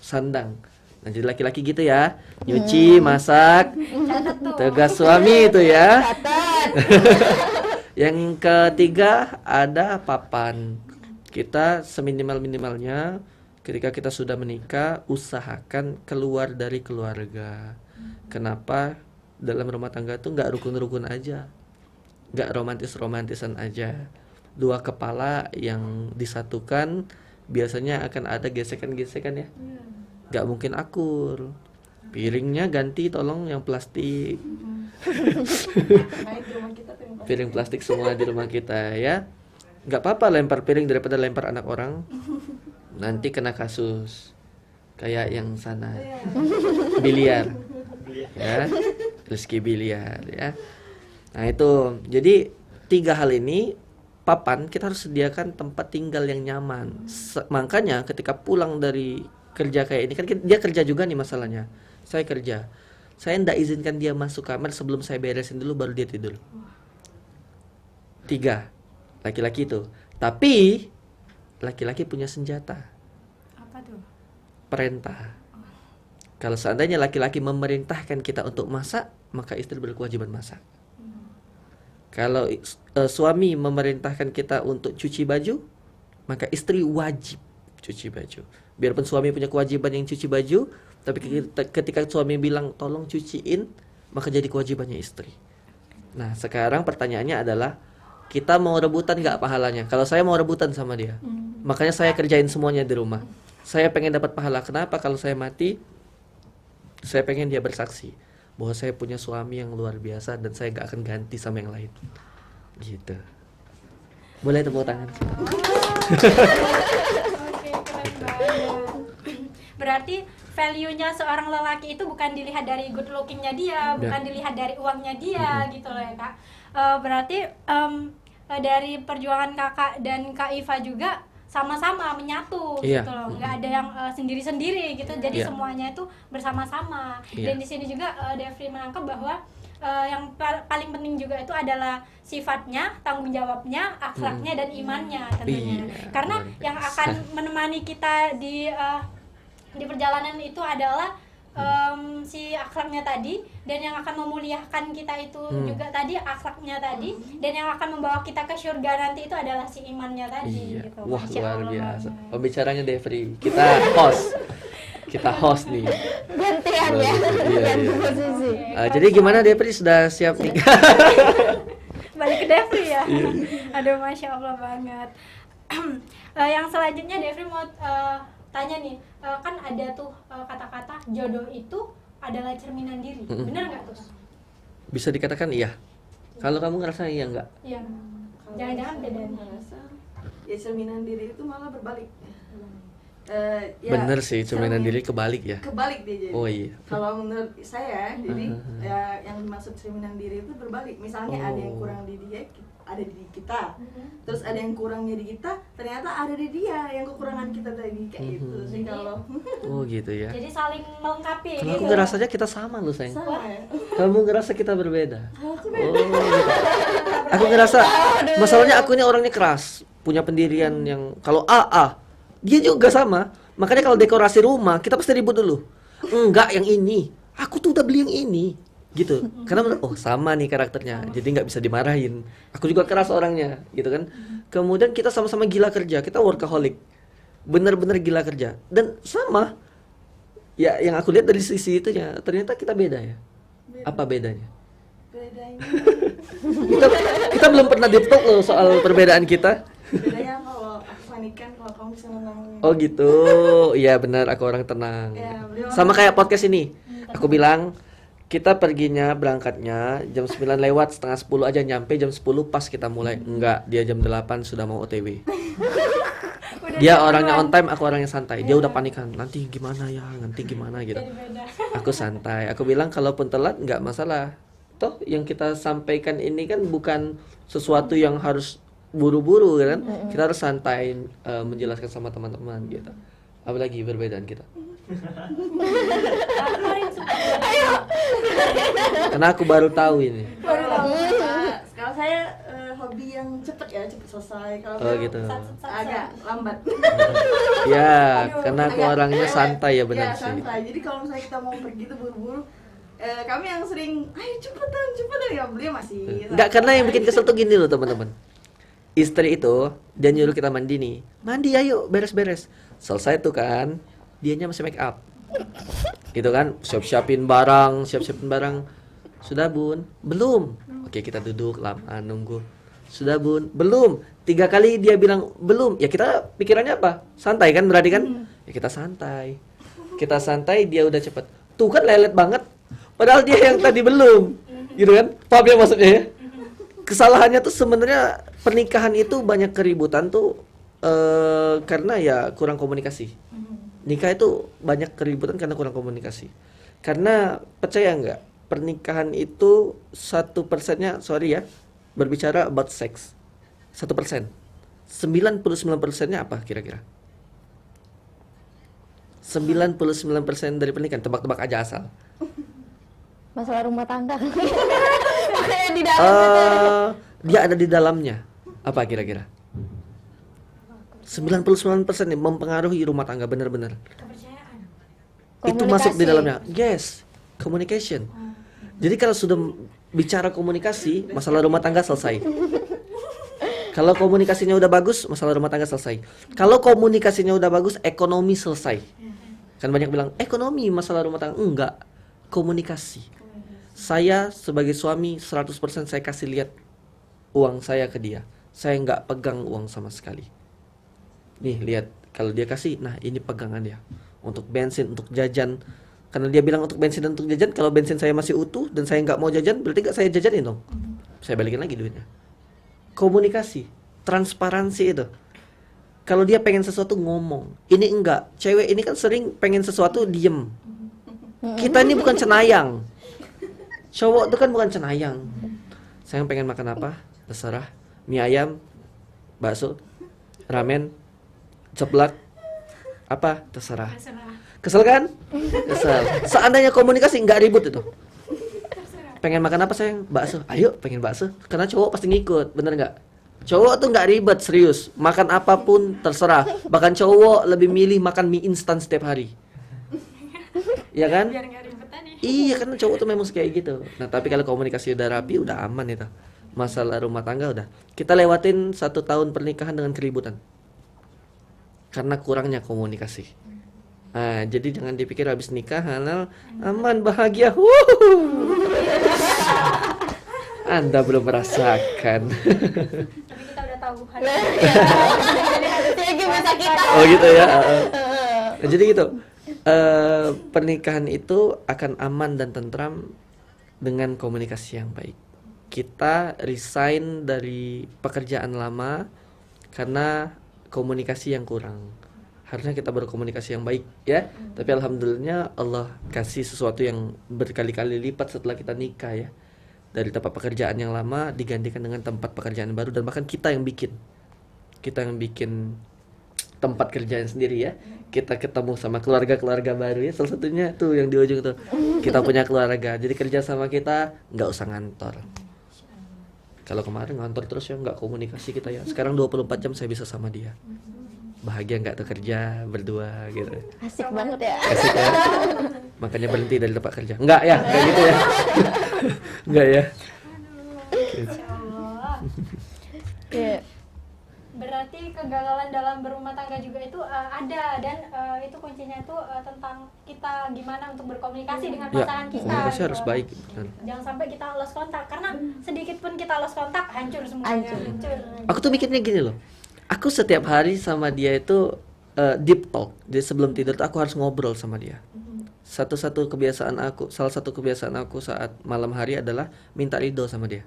sandang. Nah, jadi laki-laki gitu ya, nyuci, masak, tugas suami itu ya. Catat. Yang ketiga ada papan. Kita seminimal-minimalnya ketika kita sudah menikah, usahakan keluar dari keluarga. Kenapa? Dalam rumah tangga tuh nggak rukun-rukun aja, nggak romantis-romantisan aja. Dua kepala yang disatukan biasanya akan ada gesekan-gesekan ya. Nggak mungkin akur. Piringnya ganti tolong yang plastik. Nah itu rumah kita tuh yang pasti. Piring plastik semua di rumah kita ya. Nggak apa-apa lempar piring daripada lempar anak orang. Nanti kena kasus kayak yang sana, biliar ya, Rizky biliar ya. Nah itu, jadi 3 hal ini, papan kita harus sediakan tempat tinggal yang nyaman. Makanya ketika pulang dari kerja kayak ini kan dia kerja juga nih masalahnya. Saya kerja, saya ndak izinkan dia masuk kamar sebelum saya beresin dulu baru dia tidur. 3 laki-laki itu, tapi laki-laki punya senjata. Apa tuh? Perintah. Kalau seandainya laki-laki memerintahkan kita untuk masak, maka istri berkewajiban masak. Kalau suami memerintahkan kita untuk cuci baju, maka istri wajib cuci baju. Biarpun suami punya kewajiban yang cuci baju, tapi ketika suami bilang tolong cuciin, maka jadi kewajibannya istri. Nah, sekarang pertanyaannya adalah kita mau rebutan nggak pahalanya? Kalau saya mau rebutan sama dia, makanya saya kerjain semuanya di rumah. Saya pengen dapat pahala. Kenapa? Kalau saya mati, saya pengen dia bersaksi bahwa saya punya suami yang luar biasa dan saya nggak akan ganti sama yang lain. Gitu. Boleh tepuk tangan. Oke, keren banget. Berarti value-nya seorang lelaki itu bukan dilihat dari good looking-nya dia, bukan dilihat dari uangnya dia, gitu loh ya Kak. Berarti dari perjuangan Kakak dan Kak Iva juga sama-sama menyatu Iya. gitu loh, nggak ada yang sendiri-sendiri gitu, jadi Iya. semuanya itu bersama-sama. Iya. Dan di sini juga Devri menangkap bahwa yang paling penting juga itu adalah sifatnya, tanggung jawabnya, akhlaknya dan imannya tentunya. Iya, Karena luar biasa. yang akan menemani kita di perjalanan itu adalah si akhlaknya tadi, dan yang akan memuliakan kita itu juga tadi akhlaknya tadi, dan yang akan membawa kita ke surga nanti itu adalah si imannya tadi. Iya. Gitu. Wah, Masya luar Allah biasa. banget. Pembicaranya Devri. Kita host. Kita host nih. Gantian ya. Iya, Ganti iya. posisi. Jadi gimana Devri, sudah siap nikah? Balik ke Devri ya. Iya. Aduh, Masya Allah banget. Yang selanjutnya Devri mau tanya nih, kan ada tuh kata-kata jodoh itu adalah cerminan diri, bener nggak tuh? Bisa dikatakan iya. Kalau kamu ngerasa iya enggak? Iya. Jangan-jangan beda nih. Merasa ya cerminan diri itu malah berbalik. Bener sih, cerminan diri kebalik ya. Kebalik dia jadi. Oh iya. Kalau menurut saya, jadi ya yang dimaksud cerminan diri itu berbalik. Misalnya ada yang kurang di dia, ada di kita. Terus ada yang kurangnya di kita, ternyata ada di dia yang kekurangan kita tadi, kayak gitu sih kalau. Oh gitu ya. Jadi saling melengkapi. Kalau aku gitu. ngerasanya kita sama loh sayang. Sama ya. Kamu ngerasa kita berbeda. Oh, gitu. Aku ngerasa masalahnya aku ini orangnya keras, punya pendirian yang kalau dia juga sama. Makanya kalau dekorasi rumah kita pasti ribut dulu. Enggak yang ini. Aku tuh udah beli yang ini. Gitu. Karena sama nih karakternya. Jadi nggak bisa dimarahin. Aku juga keras orangnya, gitu kan. Kemudian kita sama-sama gila kerja. Kita workaholic. Bener-bener gila kerja. Dan sama. Ya yang aku lihat dari sisi itunya, ternyata kita beda ya. Apa bedanya? Bedanya, Kita belum pernah deep talk loh soal perbedaan kita. bedanya kalau aku panikan, kalau kamu bisa menangani. Oh gitu. Iya benar, aku orang tenang. Ya, beliau Sama kayak podcast ini. Aku bilang kita perginya berangkatnya jam 9 lewat, setengah 10 aja nyampe, jam 10 pas kita mulai. Enggak, dia jam 8 sudah mau OTW. Dia orangnya on time, aku orangnya santai. Dia udah panikan. Nanti gimana ya? Nanti gimana gitu. Jadi beda. Aku santai. Aku bilang kalaupun telat nggak masalah. Toh yang kita sampaikan ini kan bukan sesuatu yang harus buru-buru kan. Kita harus santai menjelaskan sama teman-teman gitu. Apalagi perbedaan kita. Ayo. Karena aku baru tahu ini. Baru tahu. Kalau saya hobi yang cepet ya, cepet selesai. Kalau Oh beliau gitu. agak lambat. Ya, karena aku orangnya santai ya benar Ya, sih. santai. Jadi kalau misalnya kita mau pergi tuh buru-buru, kami yang sering, ayo cepetan, ya beliau masih. Enggak, karena yang bikin kesel tuh gini loh teman-teman. Istri itu dia nyuruh kita mandi nih. Mandi ayo, beres-beres. Selesai tuh kan, dianya masih make up. Gitu kan, siap-siapin barang. Sudah bun? Belum. Oke, kita duduk lama nunggu. Sudah bun? Belum. 3 kali dia bilang belum. Ya kita pikirannya apa? Santai kan berarti kan? Ya kita santai. Kita santai, dia udah cepet. Tuh kan lelet banget. Padahal dia yang tadi belum. Gitu kan? Paham ya maksudnya ya? Kesalahannya tuh sebenarnya pernikahan itu banyak keributan tuh karena ya kurang komunikasi. Nikah itu banyak keributan karena kurang komunikasi. Karena percaya nggak, pernikahan itu 1%-nya, sorry ya, berbicara about sex 1%. 99%-nya apa kira-kira? 99% dari pernikahan, tebak-tebak aja asal. Masalah rumah tangga. Makanya di dalam Dia ada di dalamnya. Apa kira-kira? 99% nih mempengaruhi rumah tangga benar-benar. Kepercayaan. Itu masuk di Komunikasi. dalamnya. Yes, communication. Jadi kalau sudah bicara komunikasi, masalah rumah tangga selesai. Kalau komunikasinya udah bagus, masalah rumah tangga selesai. Kalau komunikasinya udah bagus, ekonomi selesai. Kan banyak bilang, ekonomi masalah rumah tangga. Enggak, komunikasi. Saya sebagai suami 100% saya kasih lihat uang saya ke dia. Saya nggak pegang uang sama sekali. Nih lihat, kalau dia kasih, nah ini pegangan dia. Untuk bensin, untuk jajan. Karena dia bilang untuk bensin dan untuk jajan, kalau bensin saya masih utuh dan saya nggak mau jajan, berarti nggak saya jajanin dong. Saya balikin lagi duitnya. Komunikasi, transparansi itu. Kalau dia pengen sesuatu ngomong, ini enggak. Cewek ini kan sering pengen sesuatu diem. Kita ini bukan cenayang. Cowok itu kan bukan cenayang. Saya pengen makan apa? Terserah. Mie ayam, bakso, ramen, ceplak, apa? Terserah. Kesel kan? Kesel. Seandainya komunikasi nggak ribut itu. Pengen makan apa sayang? Bakso. Ayo, pengen bakso. Karena cowok pasti ngikut, bener nggak? Cowok tuh nggak ribet, serius. Makan apapun terserah. Bahkan cowok lebih milih makan mie instan setiap hari. Ya kan? Biar nggak ribetan ya. Iya, karena cowok tuh memang kayak gitu. Nah, tapi kalau komunikasi udah rapi, udah aman itu. Masalah rumah tangga udah. Kita lewatin 1 tahun pernikahan dengan keributan. Karena kurangnya komunikasi. Nah, jadi jangan dipikir habis nikah halal, aman, bahagia. Anda belum merasakan. Tapi kita udah tahu hal Jadi gimana kita? Oh gitu ya. Nah, jadi gitu. Pernikahan itu akan aman dan tentram dengan komunikasi yang baik. Kita resign dari pekerjaan lama karena komunikasi yang kurang. Harusnya kita berkomunikasi yang baik ya. Tapi alhamdulillahnya Allah kasih sesuatu yang berkali-kali lipat setelah kita nikah ya. Dari tempat pekerjaan yang lama digantikan dengan tempat pekerjaan baru, dan bahkan kita yang bikin tempat kerjaan sendiri ya. Kita ketemu sama keluarga baru ya. Salah satunya tuh yang di ujung tuh. Kita punya keluarga. Jadi kerja sama kita nggak usah ngantor. Kalau kemarin ngantor terus ya, nggak komunikasi kita ya. Sekarang 24 jam saya bisa sama dia. Bahagia nggak tuh kerja berdua gitu. Asik banget ya. Asik ya. Makanya berhenti dari tempat kerja. Enggak ya, kayak gitu ya. Enggak ya. Iya. Berarti kegagalan dalam berumah tangga juga itu ada, dan itu kuncinya itu tentang kita gimana untuk berkomunikasi dengan Ya, pasangan kita. komunikasi gitu. harus baik. Benar. Jangan sampai kita lost kontak, karena sedikit pun kita lost kontak hancur semuanya. Hancur. Aku tuh mikirnya gini loh. Aku setiap hari sama dia itu deep talk. Jadi sebelum tidur tuh aku harus ngobrol sama dia. Salah satu kebiasaan aku saat malam hari adalah minta ridho sama dia.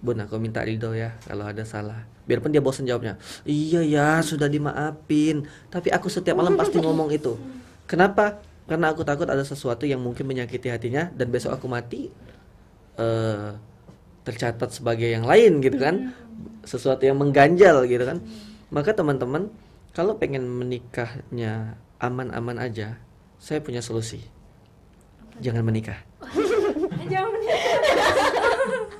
Bun, aku minta ridho ya kalau ada salah. Biarpun dia bosan jawabnya. Iya ya, sudah dimaafin. Tapi aku setiap malam pasti ngomong itu. Kenapa? Karena aku takut ada sesuatu yang mungkin menyakiti hatinya dan besok aku mati tercatat sebagai yang lain gitu kan. Sesuatu yang mengganjal gitu kan. Maka teman-teman, kalau pengen menikahnya aman-aman aja, saya punya solusi. Jangan menikah. Jangan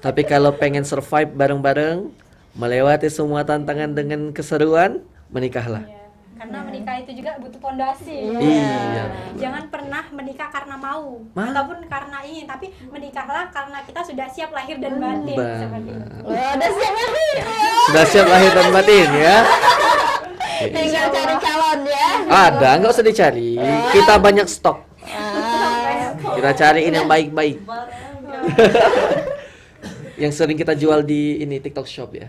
Tapi kalau pengen survive bareng-bareng, melewati semua tantangan dengan keseruan, menikahlah. Iya. Karena menikah itu juga butuh pondasi. Iya. Jangan pernah menikah karena mau ataupun karena ingin, tapi menikahlah karena kita sudah siap lahir dan batin. Seperti itu. Wah, udah siap nih. Sudah siap lahir dan batin ya. Tinggal cari calon ya. Ada, nggak usah dicari. Kita banyak stok. Kita cariin yang baik-baik. Yang sering kita jual di ini TikTok Shop ya.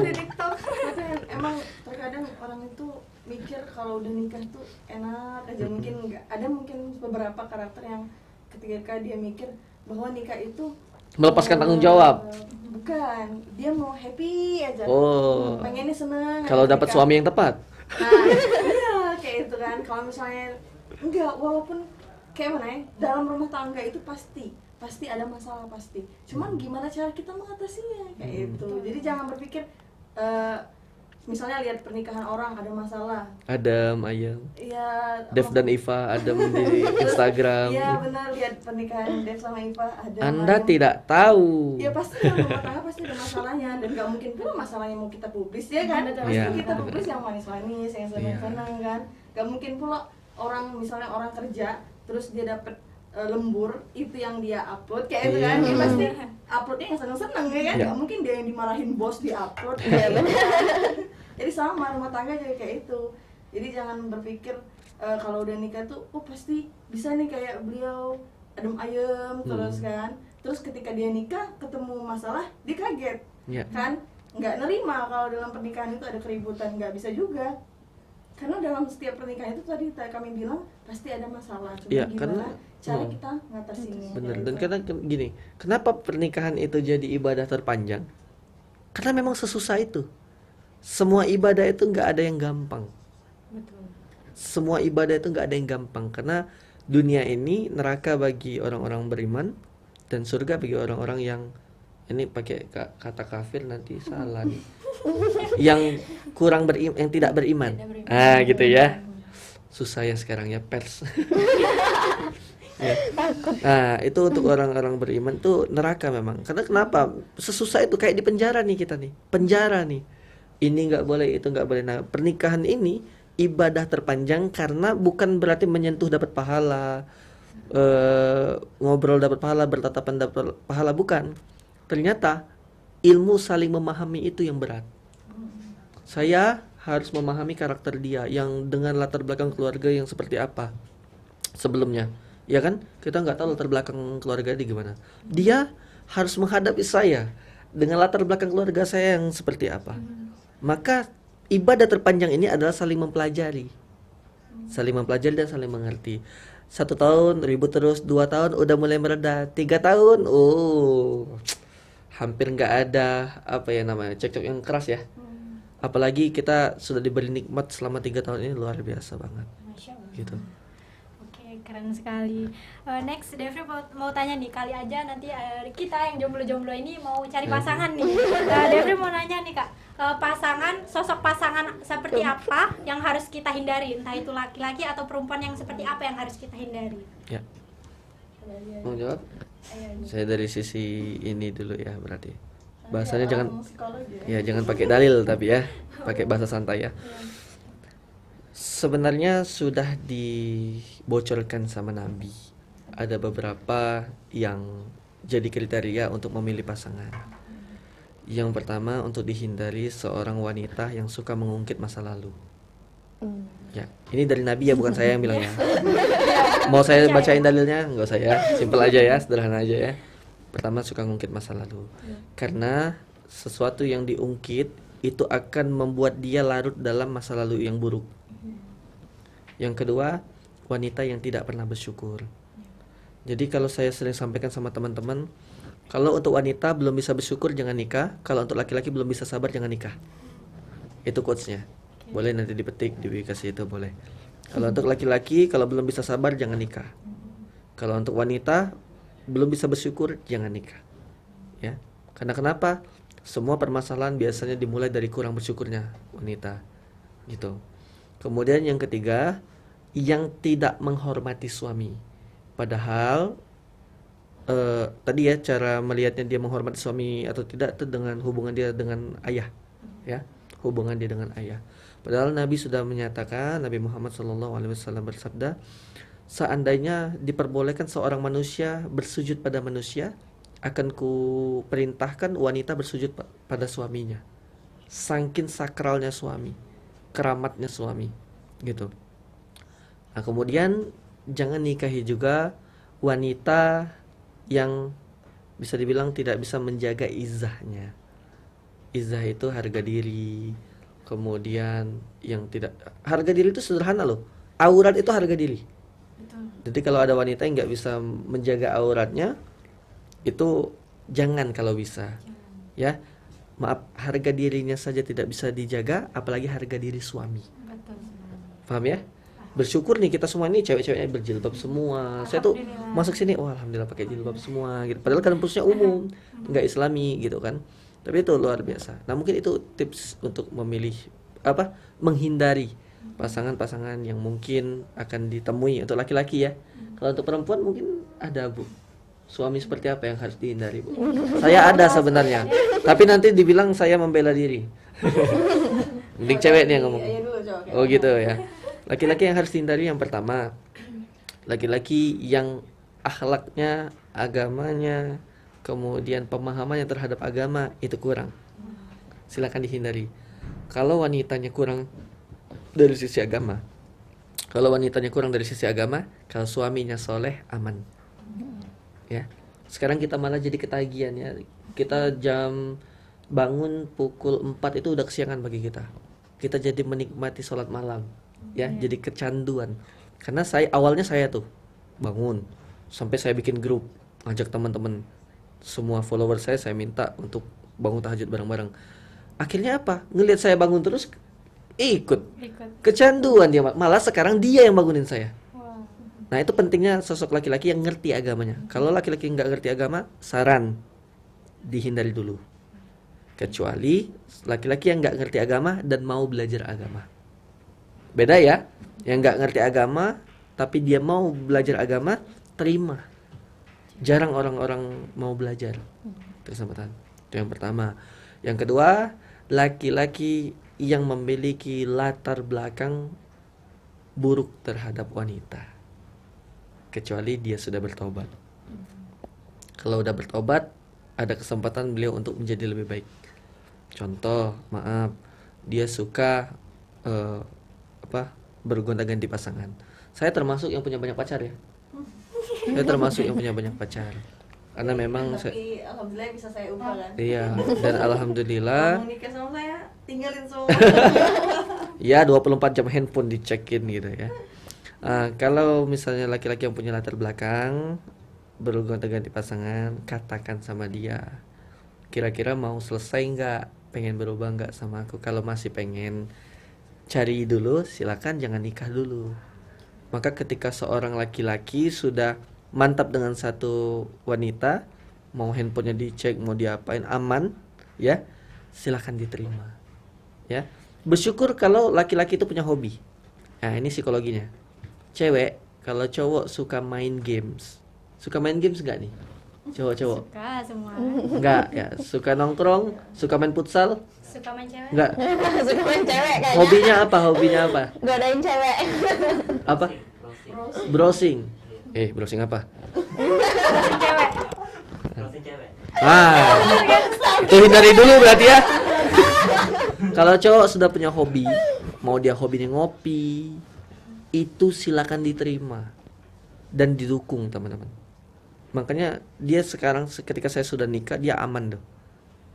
Di TikTok. Tapi emang terkadang orang itu mikir kalau udah nikah tuh enak aja, mungkin enggak. Ada mungkin beberapa karakter yang ketika dia mikir bahwa nikah itu Melepaskan tanggung jawab. Bukan, dia mau happy aja. Oh. Pengennya seneng. Kalau dapat nikah. suami yang tepat. Nah, iya kayak itu kan. Kalau misalnya enggak, walaupun kayak mana ya, dalam rumah tangga itu pasti ada masalah pasti. Cuman gimana cara kita mengatasinya kayak itu. Jadi jangan berpikir misalnya lihat pernikahan orang ada masalah. Adam, Ayam, Iya. Dev dan Iva, Adam di Instagram. Iya benar, lihat pernikahan Dev sama Iva ada. Anda Ayam. tidak tahu. Ya pasti dalam rumah tangga pasti ada masalahnya, dan gak mungkin pula masalahnya mau kita publis ya kan. Pasti Iya. kita publis yang manis-manis, yang senang-senang kan. Gak mungkin pula orang misalnya orang kerja terus dia dapet lembur itu yang dia upload kayak itu kan. Iya. Dia pasti uploadnya yang seneng-seneng ya kan. Iya. Gak mungkin dia yang dimarahin bos di upload. Jadi sama rumah tangga juga kayak itu. Jadi jangan berpikir kalau udah nikah tuh pasti bisa nih kayak beliau adem ayem terus kan. Terus ketika dia nikah ketemu masalah dia kaget. Iya. Kan nggak nerima kalau dalam pernikahan itu ada keributan, nggak bisa juga. Karena dalam setiap pernikahan itu tadi kami bilang pasti ada masalah. Cuma Iya, gimana karena- cara kita ngatasinnya. Bener. kayak Dan itu. karena gini, kenapa pernikahan itu jadi ibadah terpanjang? Karena memang sesusah itu. Semua ibadah itu nggak ada yang gampang. Betul. Semua ibadah itu nggak ada yang gampang, karena dunia ini neraka bagi orang-orang beriman dan surga bagi orang-orang yang ini pakai kata kafir nanti salah nih. Yang kurang beriman, yang tidak beriman. Ah gitu ya. Susah ya sekarang ya pers. Ya. Nah itu untuk orang-orang beriman tuh neraka memang. Karena kenapa? Sesusah itu kayak di penjara nih kita nih. Penjara nih. Ini nggak boleh, itu nggak boleh. Nah pernikahan ini ibadah terpanjang karena bukan berarti menyentuh dapat pahala, ngobrol dapat pahala, bertatapan dapat pahala, bukan. Ternyata ilmu saling memahami itu yang berat. Saya harus memahami karakter dia yang dengan latar belakang keluarga yang seperti apa sebelumnya, ya kan? Kita nggak tahu latar belakang keluarga dia gimana. Dia harus menghadapi saya dengan latar belakang keluarga saya yang seperti apa. Maka ibadah terpanjang ini adalah saling mempelajari dan saling mengerti. 1 tahun ribut terus, 2 tahun udah mulai mereda, 3 tahun, hampir nggak ada apa ya namanya cekcok yang keras ya. Apalagi kita sudah diberi nikmat selama 3 tahun ini luar biasa banget. Masya Allah. Gitu. Oke, keren sekali. Next, Devri mau tanya nih, kali aja nanti kita yang jomblo-jomblo ini mau cari pasangan nih. Devri mau nanya nih Kak, sosok pasangan seperti apa yang harus kita hindari? Entah itu laki-laki atau perempuan, yang seperti apa yang harus kita hindari? Ya. Mau jawab? Saya dari sisi ini dulu ya berarti. Bahasanya jangan jangan pakai dalil tapi ya, pakai bahasa santai ya. Sebenarnya sudah dibocorkan sama Nabi. Ada beberapa yang jadi kriteria untuk memilih pasangan. Yang pertama, untuk dihindari seorang wanita yang suka mengungkit masa lalu. Ya, ini dari Nabi ya, bukan saya yang bilang ya. Mau saya bacain dalilnya? Enggak usah ya, simpel aja ya, sederhana aja ya. Pertama, suka ngungkit masa lalu. Karena sesuatu yang diungkit itu akan membuat dia larut dalam masa lalu yang buruk. Yang kedua, wanita yang tidak pernah bersyukur. Jadi kalau saya sering sampaikan sama teman-teman, kalau untuk wanita belum bisa bersyukur jangan nikah, kalau untuk laki-laki belum bisa sabar jangan nikah. Itu quotes-nya. Boleh nanti dipetik, dikasih itu boleh. Kalau untuk laki-laki kalau belum bisa sabar jangan nikah. Kalau untuk wanita belum bisa bersyukur jangan nikah. Ya. Karena kenapa? Semua permasalahan biasanya dimulai dari kurang bersyukurnya wanita. Gitu. Kemudian yang ketiga, yang tidak menghormati suami. Padahal tadi ya cara melihatnya dia menghormati suami atau tidak itu dengan hubungan dia dengan ayah, ya, hubungan dia dengan ayah. Padahal Nabi sudah menyatakan, Nabi Muhammad SAW bersabda, seandainya diperbolehkan seorang manusia bersujud pada manusia, akan ku perintahkan wanita bersujud pada suaminya. Saking sakralnya suami, keramatnya suami, gitu. Nah, kemudian jangan nikahi juga wanita yang bisa dibilang tidak bisa menjaga izahnya. Izah itu harga diri. Kemudian yang tidak, harga diri itu sederhana loh. Aurat itu harga diri. Jadi kalau ada wanita yang nggak bisa menjaga auratnya, itu jangan kalau bisa. Ya, maaf, harga dirinya saja tidak bisa dijaga, apalagi harga diri suami. Betul. Paham ya? Bersyukur nih kita semua ini cewek-ceweknya berjilbab semua. Saya tuh masuk sini, wah alhamdulillah pakai jilbab semua gitu. Padahal kampusnya umum, nggak Islami gitu kan. Tapi itu luar biasa. Nah, mungkin itu tips untuk memilih menghindari pasangan-pasangan yang mungkin akan ditemui untuk laki-laki ya. Kalau untuk perempuan mungkin ada, Bu. Suami seperti apa yang harus dihindari, Bu? Saya ada sebenarnya. Tapi nanti dibilang saya membela diri. Mending cewek nih yang ngomong. Oh gitu ya. Laki-laki yang harus dihindari yang pertama, laki-laki yang akhlaknya, agamanya, kemudian pemahamannya terhadap agama itu kurang. Silakan dihindari. Kalau wanitanya kurang dari sisi agama, kalau suaminya soleh, aman. Ya. Sekarang kita malah jadi ketagihan ya. Kita jam bangun pukul 4 itu udah kesiangan bagi kita. Kita jadi menikmati sholat malam. Ya, jadi kecanduan. Karena awalnya saya tuh bangun sampai saya bikin grup, ngajak teman-teman, semua follower saya minta untuk bangun tahajud bareng-bareng. Akhirnya apa? Ngelihat saya bangun terus ikut. Kecanduan dia, malah sekarang dia yang bangunin saya. Wow. Nah, itu pentingnya sosok laki-laki yang ngerti agamanya. Kalau laki-laki nggak ngerti agama, saran dihindari dulu. Kecuali laki-laki yang nggak ngerti agama dan mau belajar agama. Beda ya, yang nggak ngerti agama tapi dia mau belajar agama, terima. Jarang orang-orang mau belajar. Kesempatan. Itu yang pertama. Yang kedua, laki-laki yang memiliki latar belakang buruk terhadap wanita. Kecuali dia sudah bertobat. Kalau udah bertobat, ada kesempatan beliau untuk menjadi lebih baik. Contoh, maaf, dia suka bergonta-ganti pasangan. Saya termasuk yang punya banyak pacar ya. Karena memang alhamdulillah bisa saya ubah kan. Iya, dan alhamdulillah Mau nikah sama saya, tinggalin semua. ya 24 jam handphone dicekin gitu ya. Kalau misalnya laki-laki yang punya latar belakang bergonta-ganti pasangan, katakan sama dia, kira-kira mau selesai nggak, pengen berubah nggak sama aku. Kalau masih pengen, cari dulu, silakan, jangan nikah dulu. Maka ketika seorang laki-laki sudah mantap dengan satu wanita, mau handphonenya dicek, mau diapain, aman, ya, silakan diterima. Ya, bersyukur kalau laki-laki itu punya hobi. Nah, ini psikologinya. Cewek, kalau cowok suka main games nggak nih? Cowok-cowok? Suka semua. Enggak, ya. Suka nongkrong, suka main futsal? Suka main cewek? Enggak. Suka main cewek kayaknya. Hobinya apa? Godain cewek. Apa? Browsing. Browsing apa? Cewek. Itu hindari dulu berarti ya. Kalau cowok sudah punya hobi, mau dia hobinya ngopi, itu silakan diterima dan didukung, teman-teman. Makanya dia sekarang ketika saya sudah nikah, dia aman dong.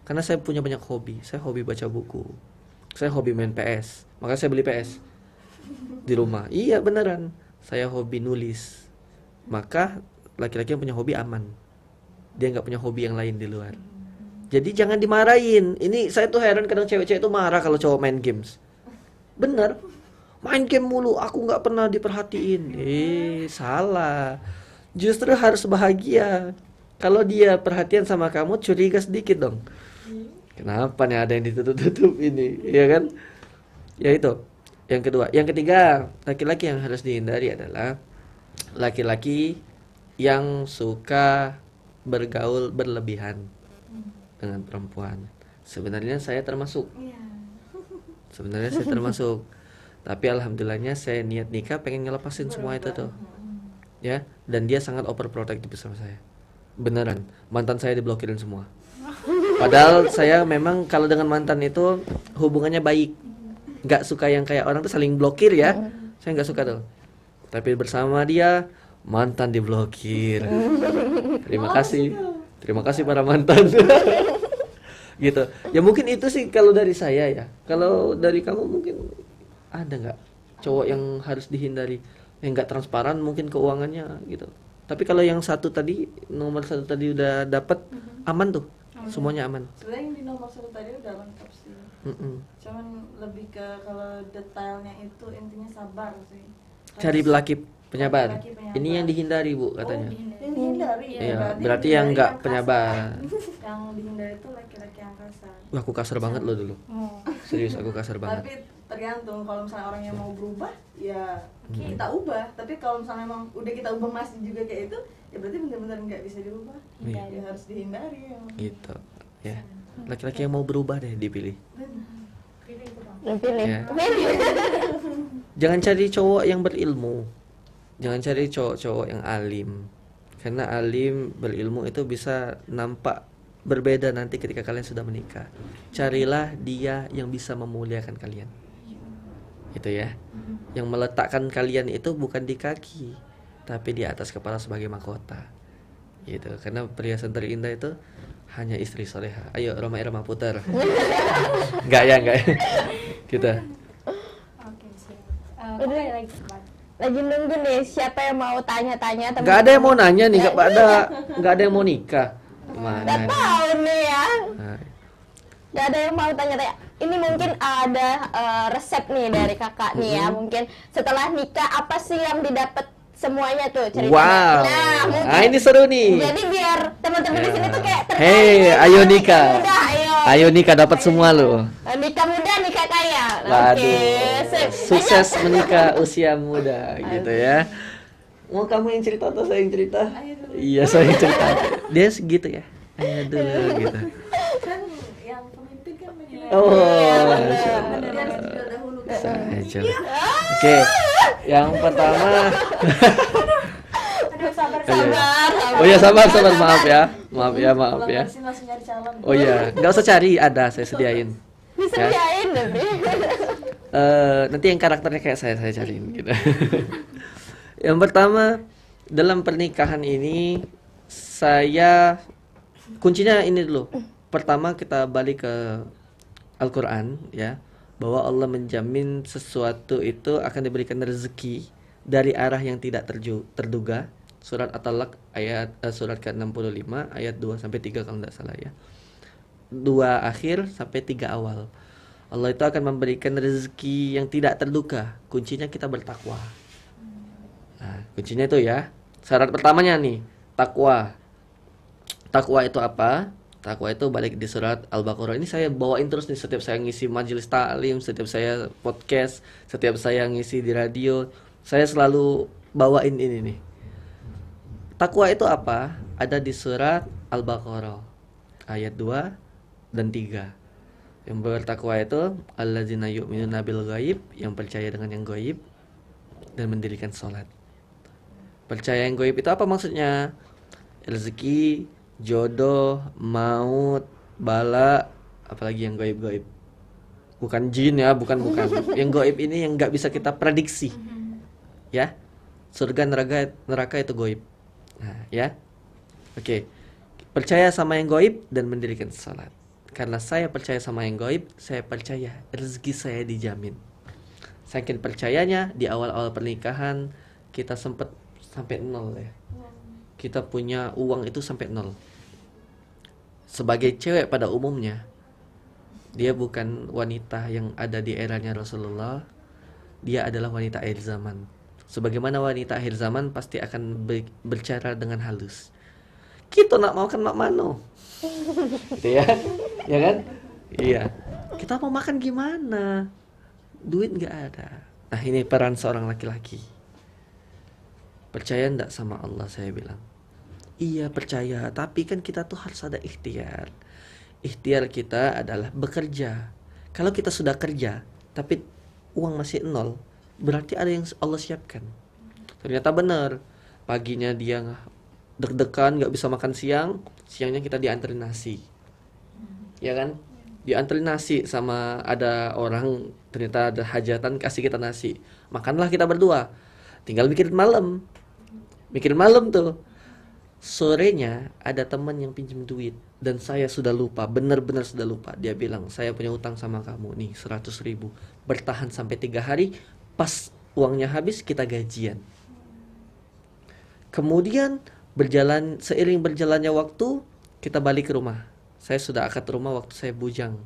Karena saya punya banyak hobi. Saya hobi baca buku. Saya hobi main PS. Makanya saya beli PS di rumah. Iya beneran. Saya hobi nulis. Maka laki-laki yang punya hobi aman. Dia nggak punya hobi yang lain di luar. Jadi jangan dimarahin. Ini saya tuh heran kadang cewek-cewek tuh marah kalau cowok main games. Bener. Main game mulu, aku nggak pernah diperhatiin. Salah. Justru harus bahagia. Kalau dia perhatian sama kamu, curiga sedikit dong. Kenapa nih ada yang ditutup-tutup ini, ya kan? Ya itu. Yang kedua, yang ketiga, laki-laki yang harus dihindari adalah laki-laki yang suka bergaul berlebihan dengan perempuan. Sebenarnya saya termasuk. Sebenarnya saya termasuk. Tapi alhamdulillahnya saya niat nikah pengen ngelepasin semua itu tuh. Ya, dan dia sangat overprotective sama saya. Beneran, mantan saya diblokirin semua. Padahal saya memang kalau dengan mantan itu hubungannya baik. Nggak suka yang kayak orang tuh saling blokir ya. Saya nggak suka tuh. Tapi bersama dia mantan diblokir. Terima kasih. Terima kasih para mantan. Gitu. Ya mungkin itu sih kalau dari saya ya. Kalau dari kamu mungkin ada nggak cowok yang harus dihindari? Yang nggak transparan mungkin keuangannya gitu. Tapi kalau yang satu tadi, nomor satu tadi udah dapat, aman tuh. Semuanya aman. Sebenarnya yang di nomor 1 tadi udah lengkap sih. Cuman lebih ke kalau detailnya itu intinya sabar sih. Cari laki penyabar. Laki penyabar. Ini yang dihindari, Bu, katanya. Yang dihindari ya. Iya, berarti yang nggak kasar. penyabar. Yang dihindari itu laki-laki yang kasar. Wah, aku kasar banget loh dulu. Serius, aku kasar banget. Tapi tergantung, kalau misalnya orang yang mau berubah ya kita ubah. Tapi kalau misalnya memang udah kita ubah masih juga kayak itu, ya berarti benar-benar nggak bisa diubah. Iya. Ya harus dihindari ya. Gitu. Ya. Laki-laki yang mau berubah deh dipilih. Pilih. Ya. Jangan cari cowok yang berilmu. Jangan cari cowok-cowok yang alim. Karena alim berilmu itu bisa nampak berbeda nanti ketika kalian sudah menikah. Carilah dia yang bisa memuliakan kalian. Itu ya. Yang meletakkan kalian itu bukan di kaki, tapi di atas kepala sebagai mahkota. Gitu. Karena perhiasan terindah itu hanya istri soleha. Ayo Roma Irama putar. Enggak ya. Kita. Oke, siap. Udah lagi. Lagi nunggu nih siapa yang mau tanya-tanya teman. Enggak ada yang mau nanya nih, enggak ada yang mau nikah. Gimana? Nggak tahu nih ya. Nah, Gak ada yang mau tanya-tanya. Ini mungkin ada resep nih dari kakak nih ya. Mungkin setelah nikah apa sih yang didapat semuanya tuh ceritanya. wow. Nah, mungkin Nah, ini seru nih. jadi biar teman-teman di sini tuh kayak tertarik. Hey, ayo nikah. Muda, ayo. Ayo nikah dapat semua loh. Nikah muda, nikah kaya. Waduh. sip. Sukses menikah usia muda gitu ya. Mau kamu yang cerita atau saya yang cerita? Iya, saya yang cerita. Dia segitu ya. Ayo dulu gitu. Kan yang pemimpin kan menilai. Oh, Masya Allah. Dia harus didahulukan. Saja. Oke. Yang pertama. Aduh, sabar. Oh ya, sabar. Maaf ya. Maaf ya. Pulang dari sini langsung nyari calon. Oh iya, nggak usah cari, ada saya sediain. Disediain tapi. Nanti yang karakternya kayak saya cariin gitu. Yang pertama, dalam pernikahan ini saya kuncinya ini dulu. Pertama kita balik ke Al-Qur'an ya, bahwa Allah menjamin sesuatu itu akan diberikan rezeki dari arah yang tidak terduga. Surat At-Talaq surat ke-65 ayat 2 sampai 3 kalau tidak salah ya. 2 akhir sampai 3 awal. Allah itu akan memberikan rezeki yang tidak terduga. Kuncinya kita bertakwa. Nah, kuncinya itu ya. Syarat pertamanya nih, takwa. Takwa itu apa? Takwa itu balik di surat Al-Baqarah. Ini saya bawain terus nih setiap saya ngisi majelis taklim, setiap saya podcast, setiap saya ngisi di radio, saya selalu bawain ini nih. Takwa itu apa? Ada di surat Al-Baqarah ayat 2 dan 3. Yang bertakwa itu alladzina yu'minuna bil ghaib, yang percaya dengan yang ghaib dan mendirikan salat. Percaya yang ghaib itu apa maksudnya? Rezeki, jodoh, maut, bala, apalagi yang gaib-gaib. Bukan jin ya, bukan. Yang gaib ini yang nggak bisa kita prediksi. Ya. Surga neraka itu gaib. Nah, ya. Oke. Percaya sama yang gaib dan mendirikan salat. Karena saya percaya sama yang gaib, saya percaya rezeki saya dijamin. Saking percayanya di awal-awal pernikahan kita sempat sampai 0 ya. Kita punya uang itu sampai 0. Sebagai cewek pada umumnya, dia bukan wanita yang ada di eranya Rasulullah. Dia adalah wanita akhir zaman. Sebagaimana wanita akhir zaman pasti akan berbicara dengan halus. Kita nak makan mak mano. Gitu ya. Ya kan? Iya. Kita mau makan gimana? Duit nggak ada. Nah, ini peran seorang laki-laki. Percaya enggak sama Allah, saya bilang. Iya percaya, tapi kan kita tuh harus ada ikhtiar. Ikhtiar kita adalah bekerja. Kalau kita sudah kerja, tapi uang masih nol, berarti ada yang Allah siapkan. Ternyata benar, paginya dia deg-degan nggak bisa makan siang, siangnya kita dianterin nasi, ya kan? Dianterin nasi sama ada orang, ternyata ada hajatan kasih kita nasi, makanlah kita berdua. Tinggal mikirin malam tuh. Sorenya ada teman yang pinjam duit dan saya sudah lupa, benar-benar sudah lupa. Dia bilang, saya punya utang sama kamu nih 100.000, bertahan sampai 3 hari, pas uangnya habis kita gajian. Kemudian seiring berjalannya waktu, kita balik ke rumah. Saya sudah akad rumah waktu saya bujang,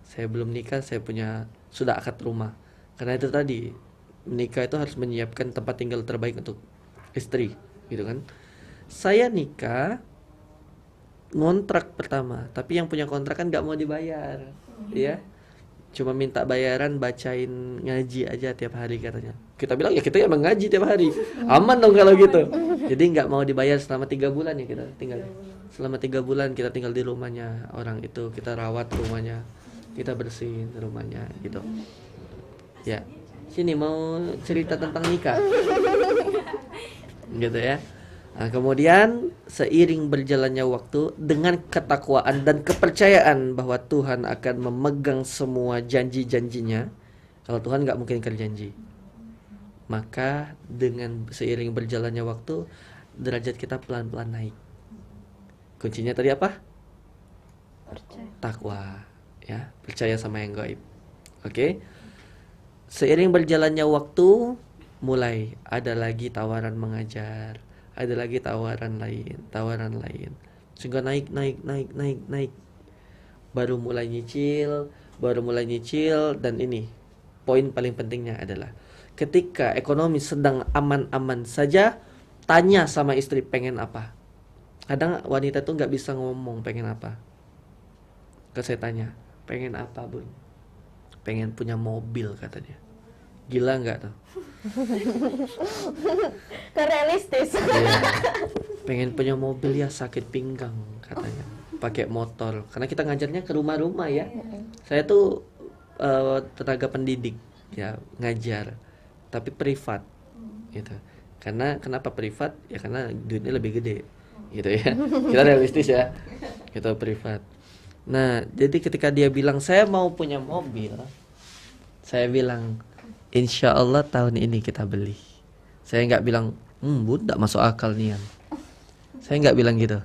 saya belum nikah, sudah akad rumah. Karena itu tadi, menikah itu harus menyiapkan tempat tinggal terbaik untuk istri, gitu kan. Saya nikah ngontrak pertama, tapi yang punya kontrak kan nggak mau dibayar, ya, cuma minta bayaran bacain ngaji aja tiap hari katanya. Kita bilang ya kita emang ngaji tiap hari, aman dong kalau gitu. Jadi nggak mau dibayar selama 3 bulan ya kita tinggal. Selama 3 bulan kita tinggal di rumahnya orang itu, kita rawat rumahnya, kita bersihin rumahnya gitu. Ya, sini mau cerita tentang nikah, gitu ya. Nah, kemudian seiring berjalannya waktu dengan ketakwaan dan kepercayaan bahwa Tuhan akan memegang semua janji-janjinya. Kalau Tuhan nggak mungkin ingkar janji. Maka dengan seiring berjalannya waktu, derajat kita pelan-pelan naik. Kuncinya tadi apa? Takwa, ya, percaya sama yang gaib. Oke. Seiring berjalannya waktu, mulai ada lagi tawaran mengajar. Ada lagi tawaran lain, sehingga naik. Baru mulai nyicil, dan ini poin paling pentingnya adalah ketika ekonomi sedang aman-aman saja, tanya sama istri pengen apa. Kadang wanita tuh nggak bisa ngomong pengen apa. Saya tanya, pengen apa bun? Pengen punya mobil katanya. Gila nggak tuh? Realistis. Iya. Pengen punya mobil ya, sakit pinggang katanya. Pakai motor. Karena kita ngajarnya ke rumah-rumah ya. Saya tuh tenaga pendidik ya, ngajar, tapi privat gitu. Karena kenapa privat? Ya karena duitnya lebih gede gitu ya. Kita realistis ya. Kita privat. Nah, jadi ketika dia bilang saya mau punya mobil, saya bilang insya Allah tahun ini kita beli. Saya nggak bilang, bun, nggak masuk akal nian. Saya nggak bilang gitu.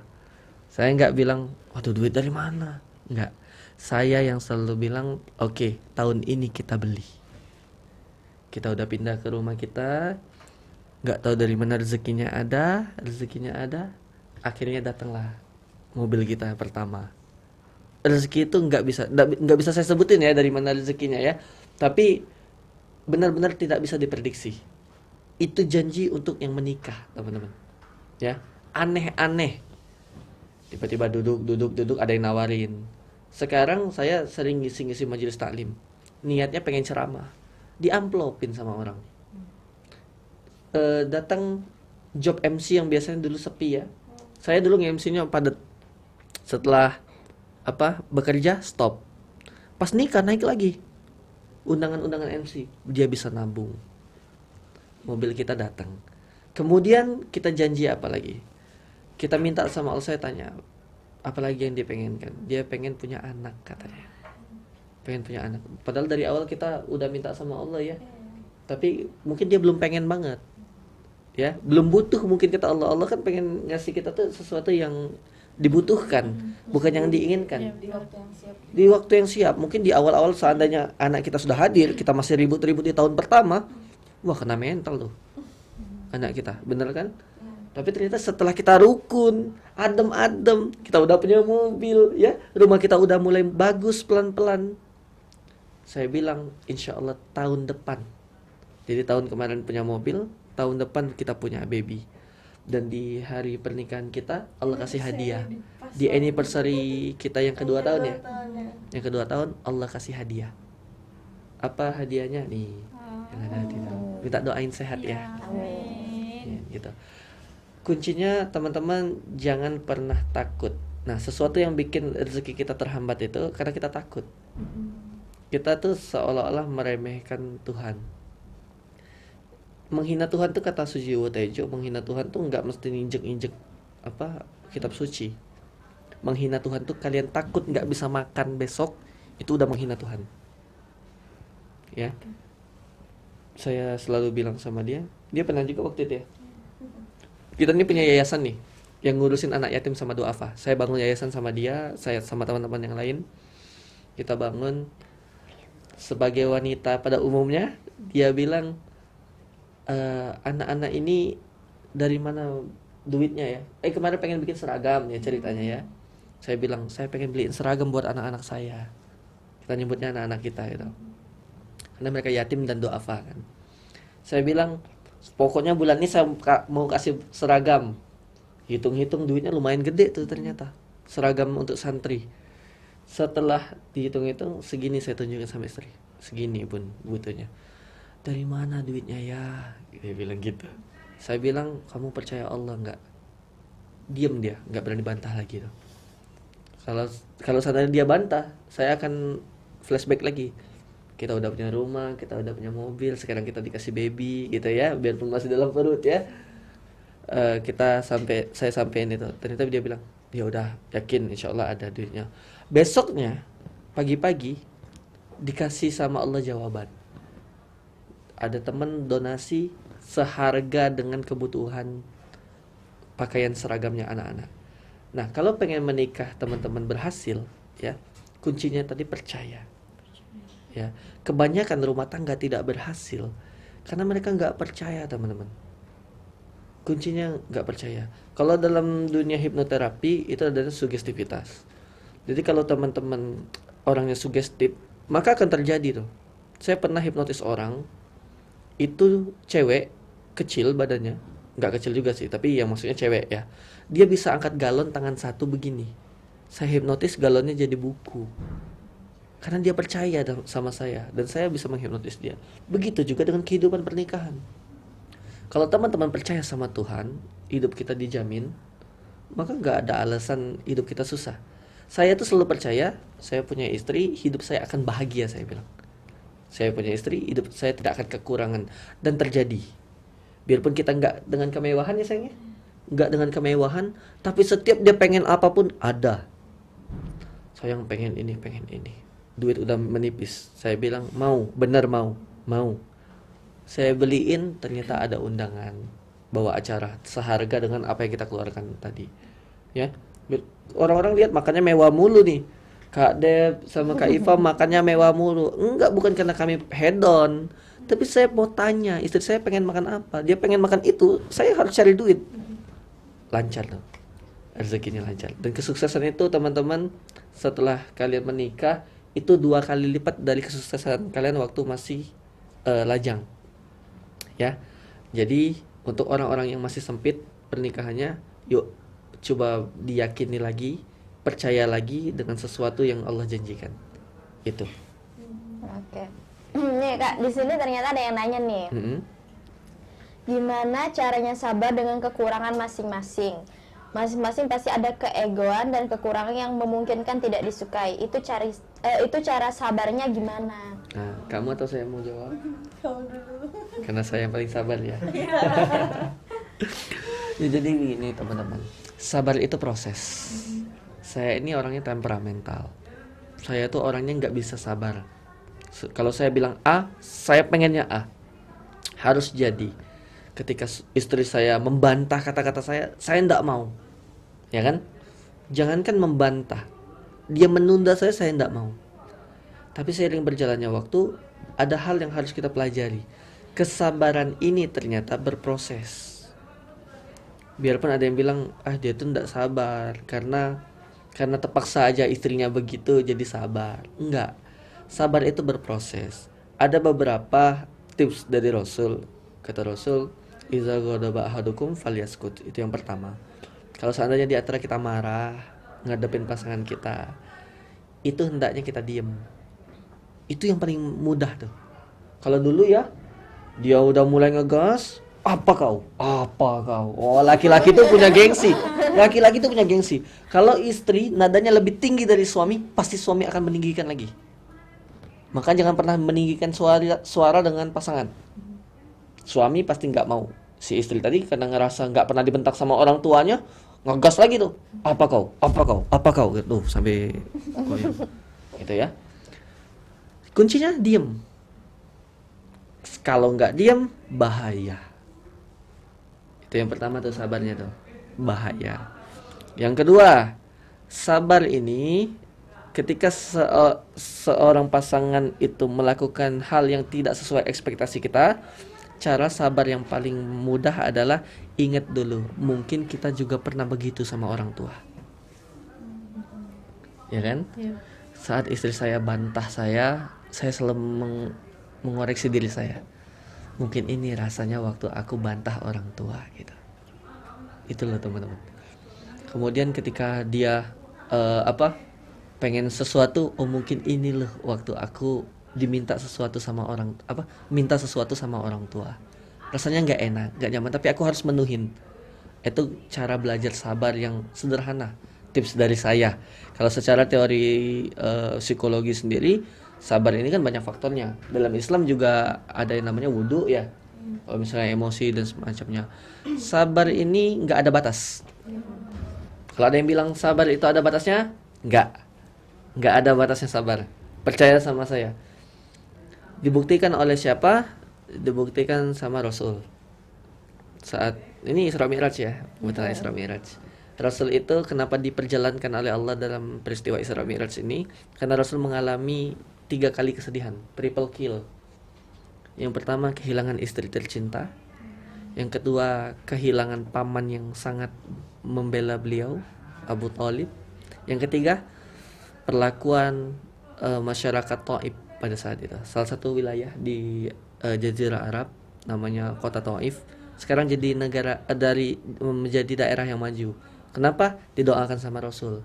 Saya nggak bilang, waduh duit dari mana? Nggak. Saya yang selalu bilang, oke, tahun ini kita beli. Kita udah pindah ke rumah kita, nggak tahu dari mana rezekinya ada. Akhirnya datanglah mobil kita pertama. Rezeki itu nggak bisa saya sebutin ya dari mana rezekinya ya. Tapi benar-benar tidak bisa diprediksi. Itu janji untuk yang menikah, teman-teman. Ya, aneh-aneh. Tiba-tiba duduk ada yang nawarin. Sekarang saya sering ngisi majelis taklim. Niatnya pengen ceramah. Diamplopin sama orang. Datang job MC yang biasanya dulu sepi ya. Saya dulu nge-MC-nya padat. Setelah bekerja stop. Pas nikah naik lagi. Undangan MC, dia bisa nabung. Mobil kita datang. Kemudian kita janji apa lagi? Kita minta sama Allah, saya tanya, apa lagi yang dia pengenkan? Dia pengen punya anak katanya. Pengen punya anak. Padahal dari awal kita udah minta sama Allah ya. Tapi mungkin dia belum pengen banget. Ya, belum butuh mungkin kita Allah kan pengen ngasih kita tuh sesuatu yang dibutuhkan, bukan yang diinginkan. Di waktu yang siap. Mungkin di awal-awal seandainya anak kita sudah hadir, kita masih ribut-ribut di tahun pertama, wah kena mental tuh anak kita, bener kan? Tapi ternyata setelah kita rukun, adem, kita udah punya mobil, ya, rumah kita udah mulai bagus pelan-pelan. Saya bilang, insya Allah tahun depan. Jadi tahun kemarin punya mobil, tahun depan kita punya baby. Dan di hari pernikahan kita Allah kasih hadiah. Di anniversary kita yang kedua tahun ya. Yang kedua tahun Allah kasih hadiah. Apa hadiahnya nih? Yang ada hati. Minta doain sehat ya. Amin. Ya, gitu. kuncinya teman-teman jangan pernah takut. Nah, sesuatu yang bikin rezeki kita terhambat itu karena kita takut. Kita tuh seolah-olah meremehkan Tuhan. Menghina Tuhan tuh kata Sujiwo Tejo, menghina Tuhan tuh nggak mesti injek-injek kitab suci. Menghina Tuhan tuh kalian takut nggak bisa makan besok, itu udah menghina Tuhan. Ya. Saya selalu bilang sama dia pernah juga waktu itu ya. Kita ini punya yayasan nih yang ngurusin anak yatim sama duafa. Saya bangun yayasan sama dia, saya sama teman-teman yang lain. Kita bangun sebagai wanita pada umumnya, dia bilang anak-anak ini dari mana duitnya ya? Kemarin pengen bikin seragam ya ceritanya ya. Saya bilang, saya pengen beliin seragam buat anak-anak saya. Kita nyebutnya anak-anak kita gitu. Karena mereka yatim dan duafa kan. Saya bilang, pokoknya bulan ini saya mau kasih seragam. Hitung-hitung duitnya lumayan gede tuh ternyata. Seragam untuk santri. Setelah dihitung-hitung, segini saya tunjukin sama istri. Segini pun butuhnya. Dari mana duitnya ya? Dia bilang gitu. Saya bilang, kamu percaya Allah nggak? Diam dia, nggak berani bantah lagi tuh. Kalau seandainya dia bantah, saya akan flashback lagi. Kita udah punya rumah, kita udah punya mobil, sekarang kita dikasih baby gitu ya, biarpun masih dalam perut ya. Saya sampein itu. Ternyata dia bilang, ya udah yakin insya Allah ada duitnya. Besoknya pagi-pagi dikasih sama Allah jawaban. Ada teman donasi seharga dengan kebutuhan pakaian seragamnya anak-anak. Nah, kalau pengen menikah teman-teman berhasil ya, kuncinya tadi percaya. Ya, kebanyakan rumah tangga tidak berhasil karena mereka nggak percaya teman-teman. Kuncinya nggak percaya. Kalau dalam dunia hipnoterapi itu adalah sugestivitas. Jadi kalau teman-teman orangnya sugestif, maka akan terjadi tuh. Saya pernah hipnotis orang, itu cewek kecil badannya, nggak kecil juga sih, tapi yang maksudnya cewek ya. Dia bisa angkat galon tangan satu begini. Saya hipnotis galonnya jadi buku. Karena dia percaya sama saya dan saya bisa menghipnotis dia. Begitu juga dengan kehidupan pernikahan. Kalau teman-teman percaya sama Tuhan, hidup kita dijamin, maka nggak ada alasan hidup kita susah. Saya tuh selalu percaya, saya punya istri, hidup saya akan bahagia, saya bilang. Saya punya istri, hidup saya tidak akan kekurangan. Dan terjadi. Biarpun kita nggak dengan kemewahan ya sayangnya, nggak dengan kemewahan, tapi setiap dia pengen apapun ada. Sayang pengen ini. Duit udah menipis. Saya bilang mau, benar mau. Saya beliin, ternyata ada undangan bawa acara seharga dengan apa yang kita keluarkan tadi. Ya, orang-orang lihat makannya mewah mulu nih. Kak Deb sama Kak Iva makannya mewah mulu. Enggak, bukan karena kami hedon, tapi saya mau tanya, istri saya pengen makan apa? Dia pengen makan itu, saya harus cari duit. Lancar tuh. Rezekinya lancar. Dan kesuksesan itu teman-teman, setelah kalian menikah, itu 2 kali lipat dari kesuksesan kalian waktu masih lajang. Ya. Jadi untuk orang-orang yang masih sempit pernikahannya, yuk coba diyakini lagi, percaya lagi dengan sesuatu yang Allah janjikan. Itu. Oke. Nih Kak, di sini ternyata ada yang nanya nih. Gimana caranya sabar dengan kekurangan masing-masing? Masing-masing pasti ada keegoan dan kekurangan yang memungkinkan tidak disukai. Itu cara sabarnya gimana? Nah, kamu atau saya mau jawab? Kamu dulu. Karena saya yang paling sabar ya. Ya, jadi gini teman-teman, sabar itu proses. Saya ini orangnya temperamental. Saya tuh orangnya nggak bisa sabar. Kalau saya bilang A, saya pengennya A. Harus jadi. Ketika istri saya membantah kata-kata saya nggak mau. Ya kan? Jangankan membantah, dia menunda saya nggak mau. Tapi seiring berjalannya waktu, ada hal yang harus kita pelajari. Kesabaran ini ternyata berproses. Biarpun ada yang bilang, dia tuh nggak sabar karena terpaksa aja istrinya begitu jadi sabar. Enggak. Sabar itu berproses. Ada beberapa tips dari Rasul. Kata Rasul, iza ghadaba ahadukum falyaskut. Itu yang pertama. Kalau seandainya di antara kita marah ngadepin pasangan kita, itu hendaknya kita diem. Itu yang paling mudah tuh. Kalau dulu ya, dia udah mulai ngegas, Apa kau? Apa kau? Oh, laki-laki itu punya gengsi. Laki-laki itu punya gengsi. Kalau istri nadanya lebih tinggi dari suami, pasti suami akan meninggikan lagi. Maka jangan pernah meninggikan suara dengan pasangan. Suami pasti nggak mau. Si istri tadi karena ngerasa nggak pernah dibentak sama orang tuanya, ngegas lagi tuh. Apa kau? Apa kau? Apa kau? Gitu sampai goyang. Gitu ya. Kuncinya diem. Kalau nggak diem, bahaya. Itu yang pertama tuh, sabarnya tuh. Bahaya. Yang kedua, sabar ini ketika seorang pasangan itu melakukan hal yang tidak sesuai ekspektasi kita, cara sabar yang paling mudah adalah ingat dulu, mungkin kita juga pernah begitu sama orang tua. Ya kan? Saat istri saya bantah saya selalu mengoreksi diri saya. Mungkin ini rasanya waktu aku bantah orang tua gitu. Itu loh teman-teman. Kemudian ketika dia pengen sesuatu, oh mungkin ini loh waktu aku diminta sesuatu sama minta sesuatu sama orang tua. Rasanya nggak enak, nggak nyaman, tapi aku harus menuhin. Itu cara belajar sabar yang sederhana. Tips dari saya. Kalau secara teori psikologi sendiri, sabar ini kan banyak faktornya. Dalam Islam juga ada yang namanya wudhu ya. Kalau misalnya emosi dan semacamnya. Sabar ini nggak ada batas. Kalau ada yang bilang sabar itu ada batasnya, nggak ada batasnya sabar. Percaya sama saya. Dibuktikan oleh siapa? Dibuktikan sama Rasul. Saat ini Isra Mi'raj ya, betul Isra Mi'raj. Rasul itu kenapa diperjalankan oleh Allah dalam peristiwa Isra Mi'raj ini? Karena Rasul mengalami 3 kali kesedihan, triple kill. Yang pertama kehilangan istri tercinta. Yang kedua kehilangan paman yang sangat membela beliau, Abu Thalib. Yang ketiga perlakuan masyarakat Taif pada saat itu. Salah satu wilayah di Jazirah Arab namanya kota Taif. Sekarang jadi menjadi daerah yang maju. Kenapa? Didoakan sama Rasul.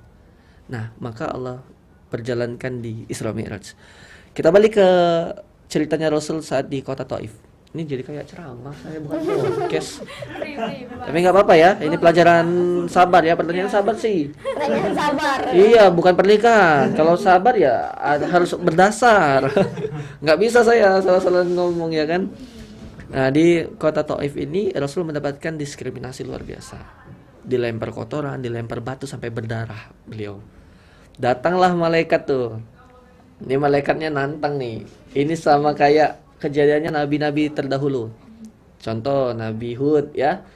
Nah, maka Allah perjalankan di Isra Mi'raj. Kita balik ke ceritanya Rasul saat di kota Taif. Ini jadi kayak ceramah, saya bukan podcast. Tapi nggak apa-apa ya, ini pelajaran sabar ya, pertanyaan sabar sih. Pertanyaan sabar. Iya, bukan pernikahan. Kalau sabar ya harus berdasar. Nggak bisa saya salah-salah ngomong ya kan. Nah, di kota Taif ini Rasul mendapatkan diskriminasi luar biasa. Dilempar kotoran, dilempar batu sampai berdarah beliau. Datanglah malaikat tuh. Ini malaikatnya nantang nih. Ini sama kayak kejadiannya nabi-nabi terdahulu. Contoh Nabi Hud ya.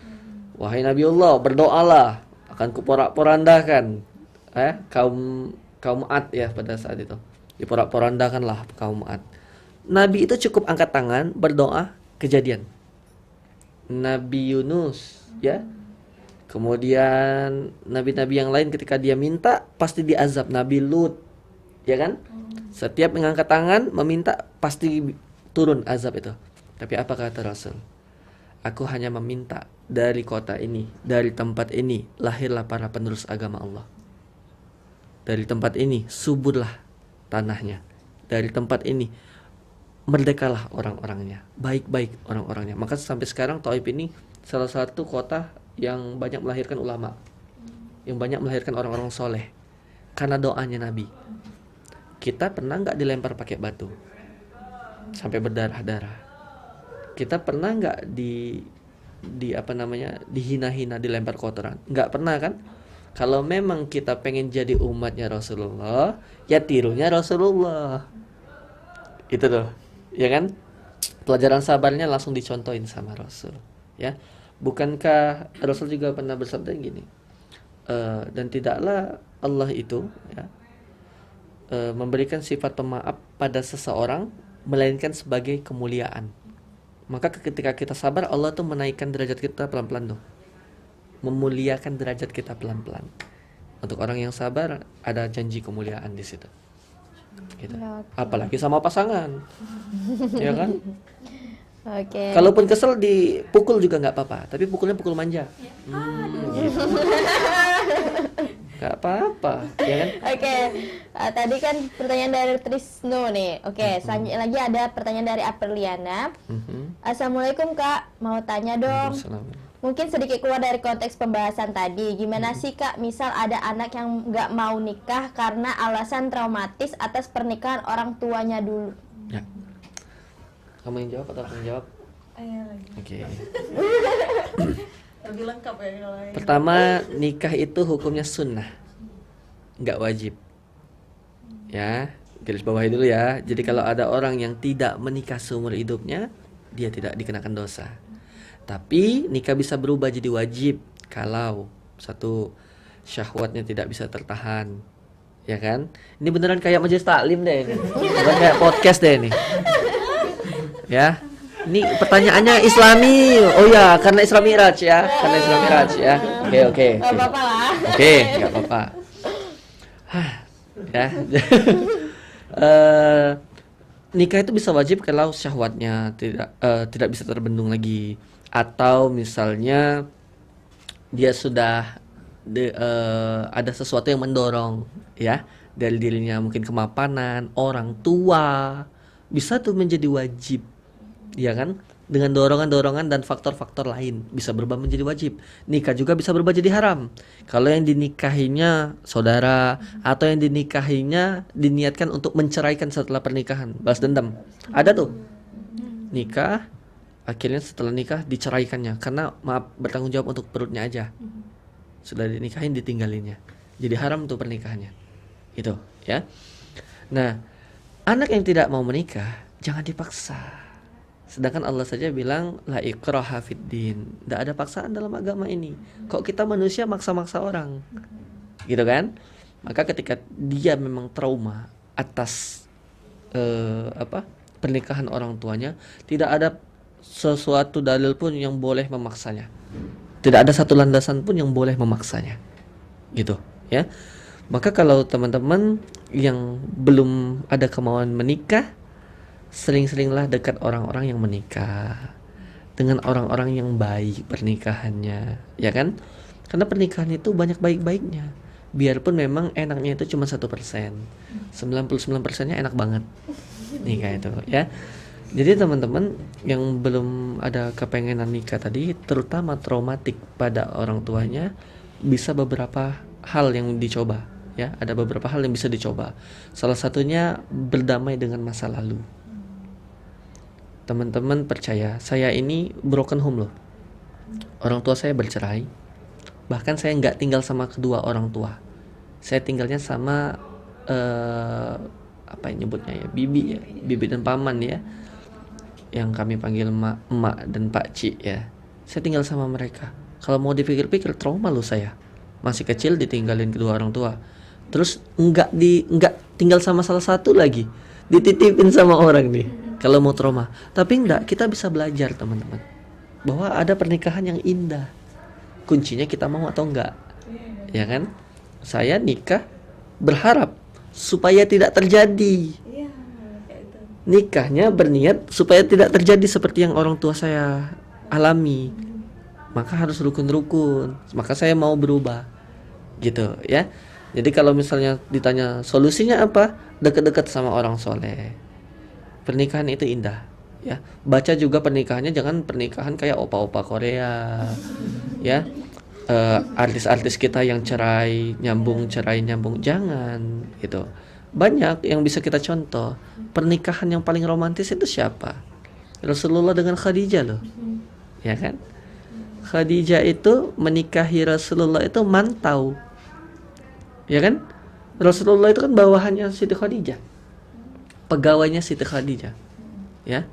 Wahai Nabiullah, berdoalah, akan kuporak-porandakan kaum Ad ya pada saat itu. Diporak-porandakanlah kaum Ad. Nabi itu cukup angkat tangan berdoa, kejadian. Nabi Yunus ya. Kemudian nabi-nabi yang lain ketika dia minta pasti diazab. Nabi Lut ya kan? Setiap mengangkat tangan meminta pasti turun azab itu. Tapi apa kata Rasul? Aku hanya meminta dari kota ini, dari tempat ini lahirlah para penerus agama Allah. Dari tempat ini suburlah tanahnya. Dari tempat ini merdekalah orang-orangnya, baik-baik orang-orangnya. Maka sampai sekarang Taif ini salah satu kota yang banyak melahirkan ulama, yang banyak melahirkan orang-orang soleh karena doanya Nabi. Kita pernah nggak dilempar pakai batu sampai berdarah-darah? Kita pernah nggak dihina-hina, dilempar kotoran? Nggak pernah kan? Kalau memang kita pengen jadi umatnya Rasulullah, ya tirunya Rasulullah. Itu tuh, ya kan? Pelajaran sabarnya langsung dicontohin sama Rasul, ya. Bukankah Rasul juga pernah bersabda gini? Dan tidaklah Allah itu ya, memberikan sifat pemaaf pada seseorang melainkan sebagai kemuliaan. Maka ketika kita sabar, Allah tuh menaikkan derajat kita pelan-pelan tuh, memuliakan derajat kita pelan-pelan. Untuk orang yang sabar ada janji kemuliaan di situ. Gitu. Apalagi sama pasangan, ya kan? Oke. Kalaupun kesel dipukul juga nggak apa-apa, tapi pukulnya pukul manja. Gitu. nggak apa-apa, ya kan? Oke, tadi kan pertanyaan dari Trisno nih. Oke, selanjutnya lagi ada pertanyaan dari Apriliana. Assalamualaikum Kak, mau tanya dong. Waalaikumsalam. Mungkin sedikit keluar dari konteks pembahasan tadi. Gimana sih Kak, misal ada anak yang nggak mau nikah karena alasan traumatis atas pernikahan orang tuanya dulu? Ya. Kamu yang jawab atau aku yang jawab? Ayo lagi. Oke. Lebih lengkap ya kalau yang Pertama, nikah itu hukumnya sunnah, nggak wajib. Ya, garis bawahi dulu ya. Jadi kalau ada orang yang tidak menikah seumur hidupnya, dia tidak dikenakan dosa. Tapi nikah bisa berubah jadi wajib kalau satu, syahwatnya tidak bisa tertahan, ya kan? Ini beneran kayak majelis taklim deh ini, bukan kayak podcast deh ini. Ya, ini pertanyaannya Islami. Oh ya, karena Isra Mi'raj ya, karena Isra Mi'raj ya. Oke. Gak apa-apa lah. Oke, nggak apa-apa. Ya. Nikah itu bisa wajib kalau syahwatnya tidak bisa terbendung lagi, atau misalnya dia sudah ada sesuatu yang mendorong ya dari dirinya, mungkin kemapanan, orang tua, bisa tuh menjadi wajib, ya kan? Dengan dorongan-dorongan dan faktor-faktor lain bisa berubah menjadi wajib. Nikah juga bisa berubah jadi haram kalau yang dinikahinya saudara, atau yang dinikahinya diniatkan untuk menceraikan setelah pernikahan, balas dendam. Ada tuh nikah, akhirnya setelah nikah diceraikannya karena maaf bertanggung jawab untuk perutnya aja. Sudah dinikahin ditinggalinnya, jadi haram tuh pernikahannya. Itu ya. Nah, anak yang tidak mau menikah jangan dipaksa. Sedangkan Allah saja bilang la ikraha fiddin, tidak ada paksaan dalam agama ini. Kok kita manusia maksa-maksa orang, gitu kan? Maka ketika dia memang trauma atas pernikahan orang tuanya, tidak ada sesuatu dalil pun yang boleh memaksanya. Tidak ada satu landasan pun yang boleh memaksanya, gitu ya. Maka kalau teman-teman yang belum ada kemauan menikah, sering-seringlah dekat orang-orang yang menikah, dengan orang-orang yang baik pernikahannya, ya kan? Karena pernikahan itu banyak baik-baiknya. Biarpun memang enaknya itu cuma 1%, 99%-nya enak banget nikah itu, ya. Jadi teman-teman yang belum ada kepengenan nikah tadi, terutama traumatik pada orang tuanya, bisa beberapa hal yang dicoba, ya. Ada beberapa hal yang bisa dicoba. Salah satunya berdamai dengan masa lalu. Teman-teman percaya, saya ini broken home loh. Orang tua saya bercerai. Bahkan saya nggak tinggal sama kedua orang tua. Saya tinggalnya sama apa yang nyebutnya ya, bibi dan paman ya, yang kami panggil emak dan pakcik ya. Saya tinggal sama mereka. Kalau mau dipikir-pikir, trauma loh saya. Masih kecil ditinggalin kedua orang tua. Terus nggak tinggal sama salah satu lagi, dititipin sama orang nih. Kalau mau trauma, tapi enggak, kita bisa belajar teman-teman bahwa ada pernikahan yang indah. Kuncinya kita mau atau enggak, ya kan? Saya nikah berharap supaya tidak terjadi. Nikahnya berniat supaya tidak terjadi seperti yang orang tua saya alami. Maka harus rukun-rukun. Maka saya mau berubah, gitu ya. Jadi kalau misalnya ditanya solusinya apa, dekat-dekat sama orang soleh. Pernikahan itu indah, ya. Baca juga pernikahannya, jangan pernikahan kayak opa-opa Korea, ya. Artis-artis kita yang cerai nyambung, jangan gitu. Banyak yang bisa kita contoh. Pernikahan yang paling romantis itu siapa? Rasulullah dengan Khadijah loh, ya kan? Khadijah itu menikahi Rasulullah itu mantau, ya kan? Rasulullah itu kan bawahannya Siti Khadijah, pegawainya Siti Khadijah, ya.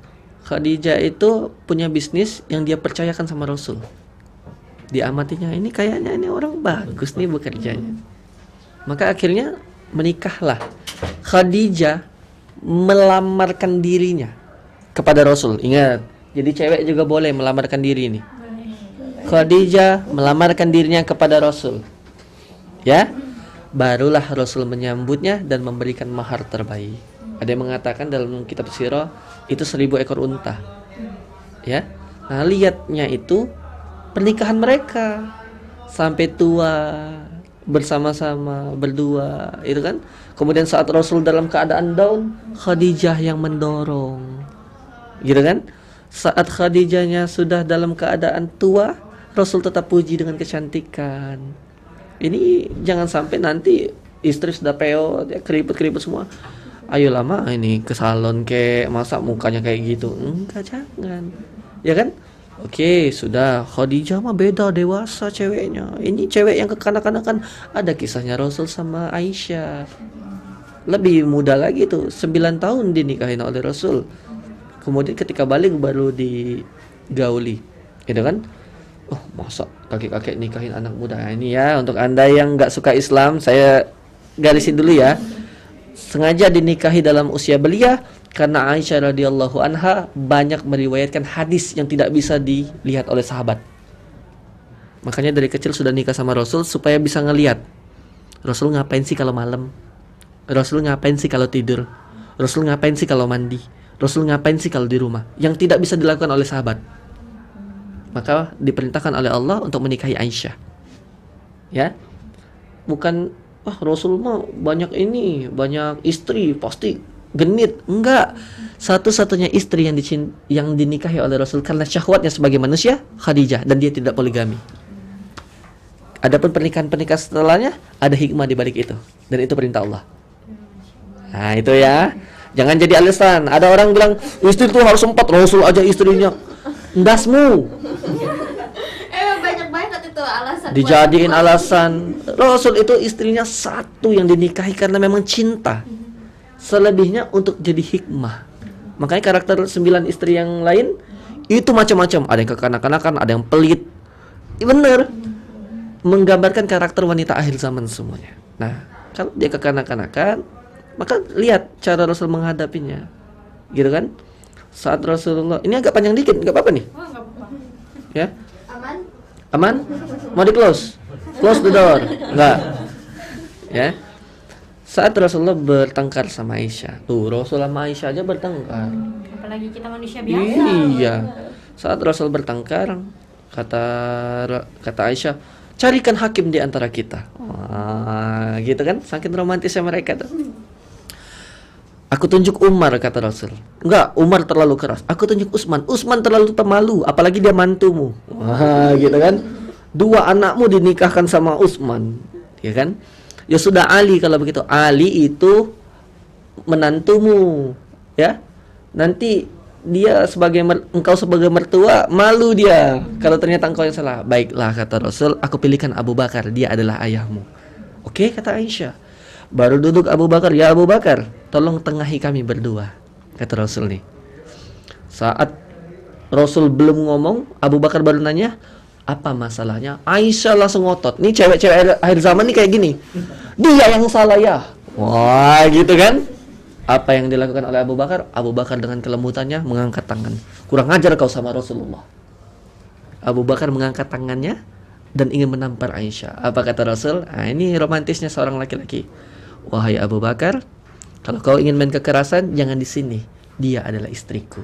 Khadijah itu punya bisnis yang dia percayakan sama Rasul. Diamatinya, ini kayaknya ini orang bagus nih bekerjanya. Maka akhirnya menikahlah. Khadijah melamarkan dirinya kepada Rasul. Ingat, jadi cewek juga boleh melamarkan diri ini. Khadijah melamarkan dirinya kepada Rasul, ya. Barulah Rasul menyambutnya dan memberikan mahar terbaik. Ada yang mengatakan dalam kitab sirah itu 1000 ekor unta, ya. Nah, lihatnya itu pernikahan mereka sampai tua, bersama-sama berdua, itu kan. Kemudian saat Rasul dalam keadaan down, Khadijah yang mendorong, gitu kan. Saat Khadijahnya sudah dalam keadaan tua, Rasul tetap puji dengan kecantikan. Ini jangan sampai nanti istri sudah peo, dia keriput semua. Ayo lama ini ke salon kayak masa mukanya kayak gitu. Enggak, jangan. Ya kan? Oke, sudah. Khadijah mah beda, dewasa ceweknya. Ini cewek yang kekanak-kanakan. Ada kisahnya Rasul sama Aisyah. Lebih muda lagi tuh, 9 tahun dinikahin oleh Rasul. Kemudian ketika balik baru digauli. Gitu kan? Oh, masa kakek-kakek nikahin anak muda? Nah, ini ya, untuk Anda yang nggak suka Islam, saya garisin dulu ya. Sengaja dinikahi dalam usia belia karena Aisyah radhiyallahu anha banyak meriwayatkan hadis yang tidak bisa dilihat oleh sahabat. Makanya dari kecil sudah nikah sama Rasul supaya bisa ngelihat Rasul ngapain sih kalau malam, Rasul ngapain sih kalau tidur, Rasul ngapain sih kalau mandi, Rasul ngapain sih kalau di rumah, yang tidak bisa dilakukan oleh sahabat. Maka diperintahkan oleh Allah untuk menikahi Aisyah. Ya. Bukan Rasul mah banyak istri, pasti genit. Enggak. Satu-satunya istri yang dinikahi oleh Rasul karena syahwatnya sebagai manusia, Khadijah, dan dia tidak poligami. Adapun pernikahan-pernikahan setelahnya ada hikmah di balik itu, dan itu perintah Allah. Nah, itu ya. Jangan jadi alasan. Ada orang bilang istri itu harus 4, Rasul aja istrinya. Ndasmu. Banyak banget itu alasan. Dijadiin alasan. Rasul itu istrinya satu yang dinikahi karena memang cinta. Selebihnya untuk jadi hikmah. Makanya karakter 9 istri yang lain itu macam-macam. Ada yang kekanak-kanakan, ada yang pelit. Bener. Menggambarkan karakter wanita akhir zaman semuanya. Nah, kalau dia kekanak-kanakan, maka lihat cara Rasul menghadapinya. Gitu kan? Saat Rasulullah, ini agak panjang dikit, nggak apa-apa nih? Oh, nggak apa-apa. Ya? Aman? Mau di close? Close the door? Enggak. Ya. Saat Rasulullah bertengkar sama Aisyah. Tuh, Rasul sama Aisyah aja bertengkar. Apalagi kita manusia biasa. Iya. Saat Rasul bertengkar, kata Aisyah, carikan hakim di antara kita. Wah, gitu kan? Saking romantisnya mereka tuh. Aku tunjuk Umar, kata Rasul. Enggak, Umar terlalu keras. Aku tunjuk Utsman. Utsman terlalu pemalu, apalagi dia mantumu. Wah, gitu kan? 2 anakmu dinikahkan sama Utsman, ya kan? Ya sudah Ali kalau begitu. Ali itu menantumu, ya. Nanti dia engkau sebagai mertua, malu dia kalau ternyata engkau yang salah. Baiklah, kata Rasul, aku pilihkan Abu Bakar, dia adalah ayahmu. Oke, kata Aisyah. Baru duduk Abu Bakar, ya Abu Bakar, tolong tengahi kami berdua, kata Rasul nih. Saat Rasul belum ngomong, Abu Bakar baru nanya, apa masalahnya? Aisyah langsung ngotot. Nih cewek-cewek akhir zaman nih kayak gini. Dia yang salah ya. Wah, gitu kan? Apa yang dilakukan oleh Abu Bakar? Abu Bakar dengan kelembutannya mengangkat tangan. Kurang ajar kau sama Rasulullah. Abu Bakar mengangkat tangannya dan ingin menampar Aisyah. Apa kata Rasul? Nah, ini romantisnya seorang laki-laki. Wahai Abu Bakar, kalau kau ingin main kekerasan, jangan di sini. Dia adalah istriku.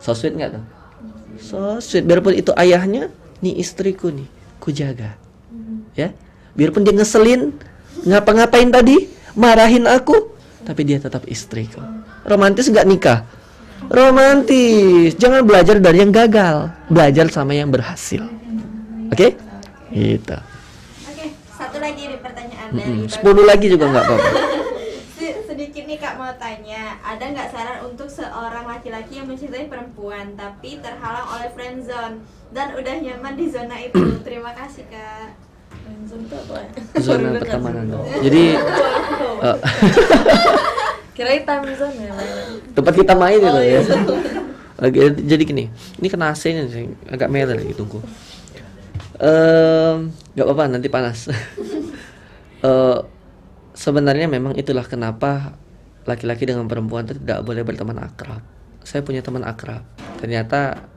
So sweet nggak tuh? So sweet. Biarpun itu ayahnya, nih istriku nih, ku jaga. Ya, biarpun dia ngeselin, ngapa-ngapain tadi, marahin aku, tapi dia tetap istriku. Romantis nggak nikah? Romantis. Jangan belajar dari yang gagal, belajar sama yang berhasil. Oke? Gitu. Oke, satu lagi nih pertanyaan dari 10 lagi juga nggak apa-apa. Sedikit nih Kak mau tanya, ada nggak saran untuk seorang laki-laki yang mencintai perempuan tapi terhalang oleh friendzone dan udah nyaman di zona itu? Terima kasih Kak. Friendzone itu apa? Zona pertemanan. Jadi Kirain time zone ya. tempat kita main itu ya. Oke, jadi gini, ini kena AC-nya sih, agak merah lagi, tunggu. Gak apa-apa, nanti panas. Sebenarnya memang itulah kenapa laki-laki dengan perempuan itu tidak boleh berteman akrab. Saya punya teman akrab, ternyata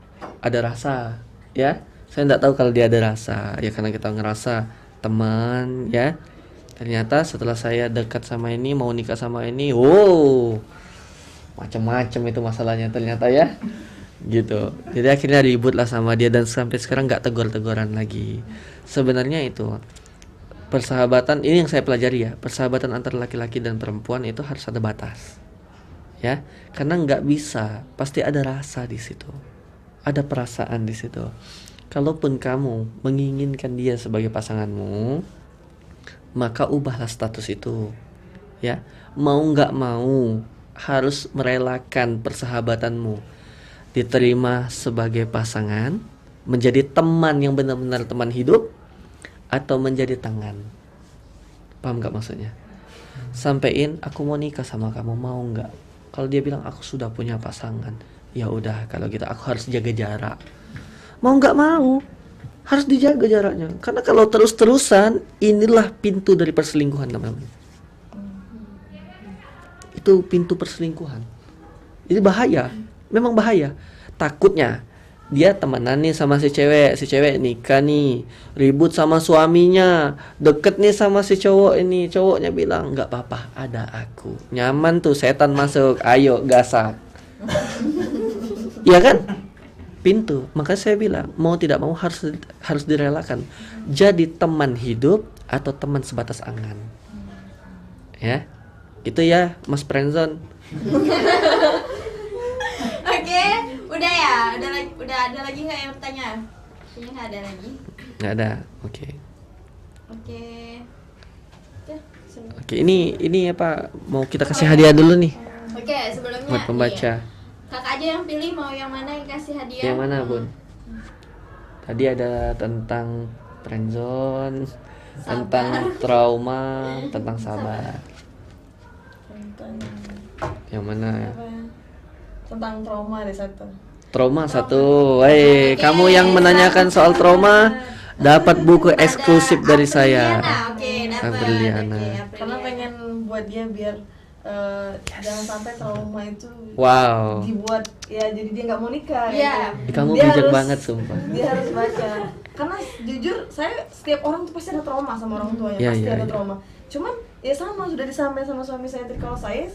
ada rasa, ya. Saya tidak tahu kalau dia ada rasa, ya karena kita ngerasa teman, ya. Ternyata setelah saya dekat sama ini, mau nikah sama ini, wow, macam-macam itu masalahnya ternyata ya, gitu. Jadi akhirnya ribut lah sama dia dan sampai sekarang nggak tegur-teguran lagi. Sebenarnya itu persahabatan ini yang saya pelajari ya, persahabatan antara laki-laki dan perempuan itu harus ada batas, ya, karena nggak bisa, pasti ada rasa di situ, ada perasaan di situ. Kalaupun kamu menginginkan dia sebagai pasanganmu, maka ubahlah status itu, ya, mau nggak mau harus merelakan persahabatanmu diterima sebagai pasangan, menjadi teman yang benar-benar teman hidup, atau menjadi tangan. Paham nggak maksudnya? Sampein aku mau nikah sama kamu, mau nggak? Kalau dia bilang aku sudah punya pasangan, ya udah kalau gitu aku harus jaga jarak. Mau nggak mau harus dijaga jaraknya, karena kalau terus-terusan inilah pintu dari perselingkuhan teman-teman. Itu pintu perselingkuhan. Ini bahaya, memang bahaya. Takutnya dia temenan nih sama si cewek nikah nih, ribut sama suaminya, deket nih sama si cowok ini, cowoknya bilang nggak apa-apa, ada aku, nyaman tuh, setan masuk, ayo gasak. Iya kan? Pintu. Makanya saya bilang mau tidak mau harus direlakan. Jadi teman hidup atau teman sebatas angan. Ya, itu ya Mas Frenzon. Oke, udah ya, udah ada lagi nggak yang bertanya? Kayaknya nggak ada lagi. Nggak ada. Oke. Oke. Udah, seru. Oke, ini apa? Mau kita kasih hadiah dulu nih Oke, sebelumnya buat pembaca. nih, kakak aja yang pilih mau yang mana yang kasih hadiah. Yang mana, Bun? Tadi ada tentang friendzone, tentang trauma, tentang sabar. Yang mana? Apa ya? Tentang trauma deh satu. Trauma satu. Hei, kamu yang menanyakan soal trauma dapat buku eksklusif dari saya. Oke, dapat. Apriliana. Oke, Karena Apriliana. pengen buat dia biar jangan sampai trauma itu Wow. dibuat ya jadi dia nggak mau nikah. Iya. gitu. Kamu Dia bijak harus- banget sumpah. Dia harus baca. Karena jujur saya setiap orang tuh pasti ada trauma sama orang tuanya, Iya, pasti iya, ada iya. trauma. Cuman ya sama sudah disampaikan sama suami saya tadi, kalau saya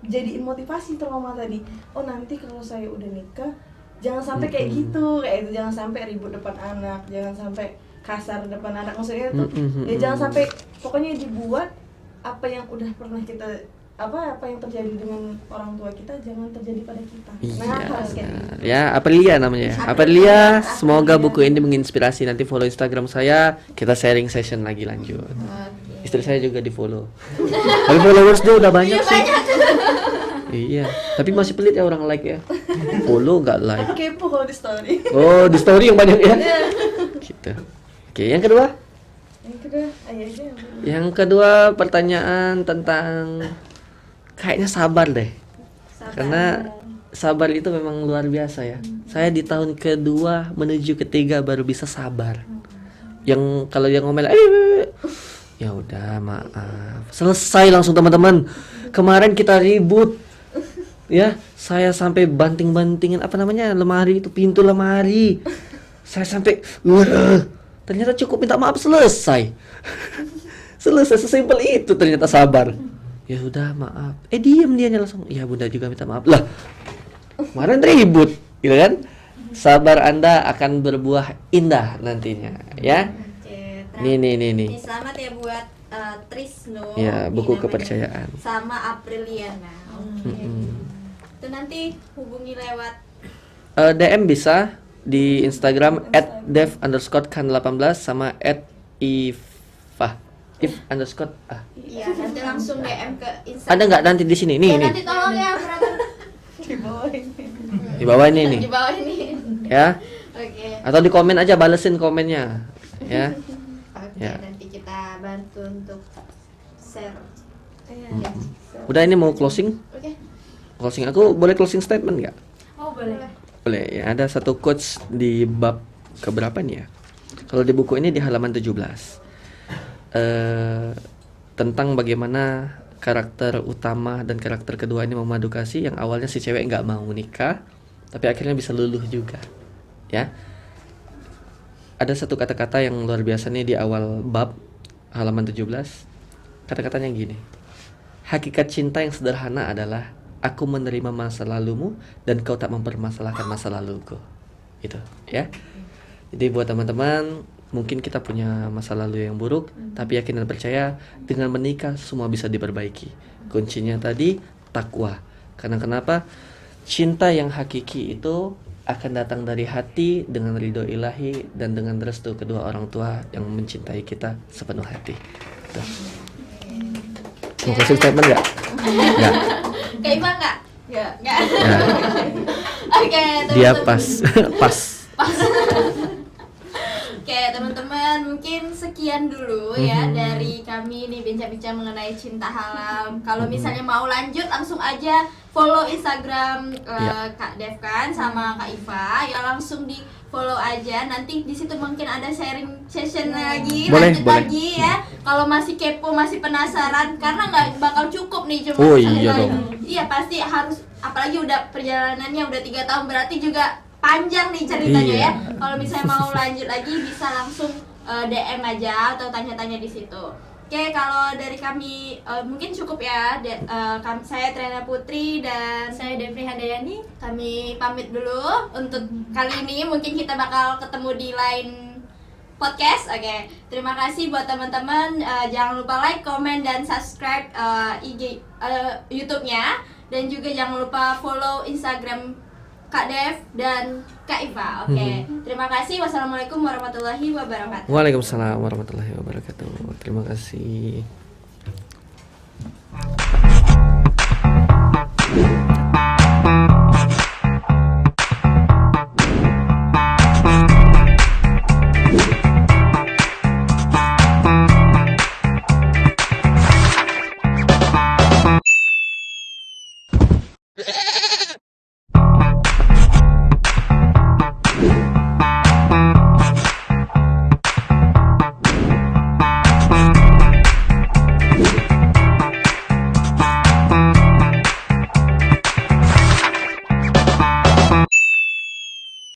jadiin motivasi trauma tadi. Oh nanti kalau saya udah nikah jangan sampai kayak gitu, kayak itu, jangan sampai ribut depan anak, jangan sampai kasar depan anak, maksudnya itu ya jangan sampai, pokoknya dibuat apa yang udah pernah kita apa yang terjadi dengan orang tua kita jangan terjadi pada kita. Nah, harus kayak gitu. Ya, Aprilia namanya. Aprilia, semoga buku ini menginspirasi. Nanti follow Instagram saya, kita sharing session lagi lanjut. Istri saya juga di follow. Tapi followers dia udah banyak sih. Iya, tapi masih pelit ya orang like ya. Follow nggak like. Kepo kalau di story. Oh, di story yang banyak ya. Gitu. Oke, yang kedua. Yang kedua, ayah aja. Yang kedua pertanyaan tentang kayaknya sabar deh. Karena sabar itu memang luar biasa ya. Saya di tahun kedua menuju ketiga baru bisa sabar. Yang kalau dia ngomel, ya udah maaf, selesai langsung teman-teman. Kemarin kita ribut, ya saya sampai banting-bantingin apa namanya lemari itu, pintu lemari. Saya sampai, ternyata cukup minta maaf selesai. Selesai, sesimpel itu ternyata sabar. Ya udah maaf. Diem dianya langsung. Ya bunda juga minta maaf. Lah, kemarin ribut, gitu kan? Sabar Anda akan berbuah indah nantinya, ya. Oke, Nih. Ini selamat ya buat Trisno. Ya, buku Ini namanya. kepercayaan. Sama Apriliana. Oke. Itu nanti hubungi lewat DM bisa di Instagram @dev_kan18 sama @ifah. Iya, nanti langsung DM ke Instagram. Ada nggak nanti di sini? Ya, Nih. nanti tolong ya, brother. Di bawah ini. Di bawah ini nih. Di bawah ini. Ya. Oke. Atau di komen aja, balesin komennya. Ya. Oke, Ya. nanti kita bantu untuk share. Iya. Udah, ini mau closing? Oke. Closing aku boleh closing statement nggak? Oh boleh. Boleh. Ya, ada satu quotes di bab keberapa nih ya? Kalau di buku ini di halaman 17. Tentang bagaimana karakter utama dan karakter kedua ini memadu kasih, yang awalnya si cewek nggak mau nikah tapi akhirnya bisa luluh juga, ya. Ada satu kata-kata yang luar biasa nih di awal bab halaman 17. Kata-katanya gini: hakikat cinta yang sederhana adalah aku menerima masa lalumu dan kau tak mempermasalahkan masa laluku. Itu, ya. Jadi buat teman-teman, mungkin kita punya masa lalu yang buruk, tapi yakin dan percaya dengan menikah semua bisa diperbaiki. Kuncinya tadi takwa. Karena kenapa? Cinta yang hakiki itu akan datang dari hati dengan ridho ilahi dan dengan restu kedua orang tua yang mencintai kita sepenuh hati. Tuh. Mau kasih statement nggak? Nggak. Kak Iva nggak? Ya. Nggak. Nah, Oke, dia teman-teman. pas. Oke, teman-teman, mungkin sekian dulu ya dari kami nih bincang-bincang mengenai cinta halal. Kalau misalnya mau lanjut, langsung aja follow Instagram Ya. Kak Devkan sama Kak Iva. Ya langsung di follow aja. Nanti di situ mungkin ada sharing session lagi, Boleh, lanjut boleh. lagi ya. Kalau masih kepo, masih penasaran, karena nggak bakal cukup nih cuma Oh, sekali iya kali. dong. Iya pasti harus, apalagi udah perjalanannya udah 3 tahun, berarti juga panjang nih ceritanya Iya. ya. Kalau misalnya mau lanjut lagi bisa langsung DM aja atau tanya-tanya di situ. Oke, kalau dari kami mungkin cukup ya. Saya Trena Putri dan Saya Devri Handayani. kami pamit dulu untuk kali ini. Mungkin kita bakal ketemu di lain podcast. Oke, terima kasih buat teman-teman. Jangan lupa like, comment, dan subscribe IG YouTube-nya. Dan juga jangan lupa follow Instagram Kak Dev dan Kak Iva. Oke, terima kasih. Wassalamualaikum warahmatullahi wabarakatuh. Waalaikumsalam warahmatullahi wabarakatuh. Terima kasih.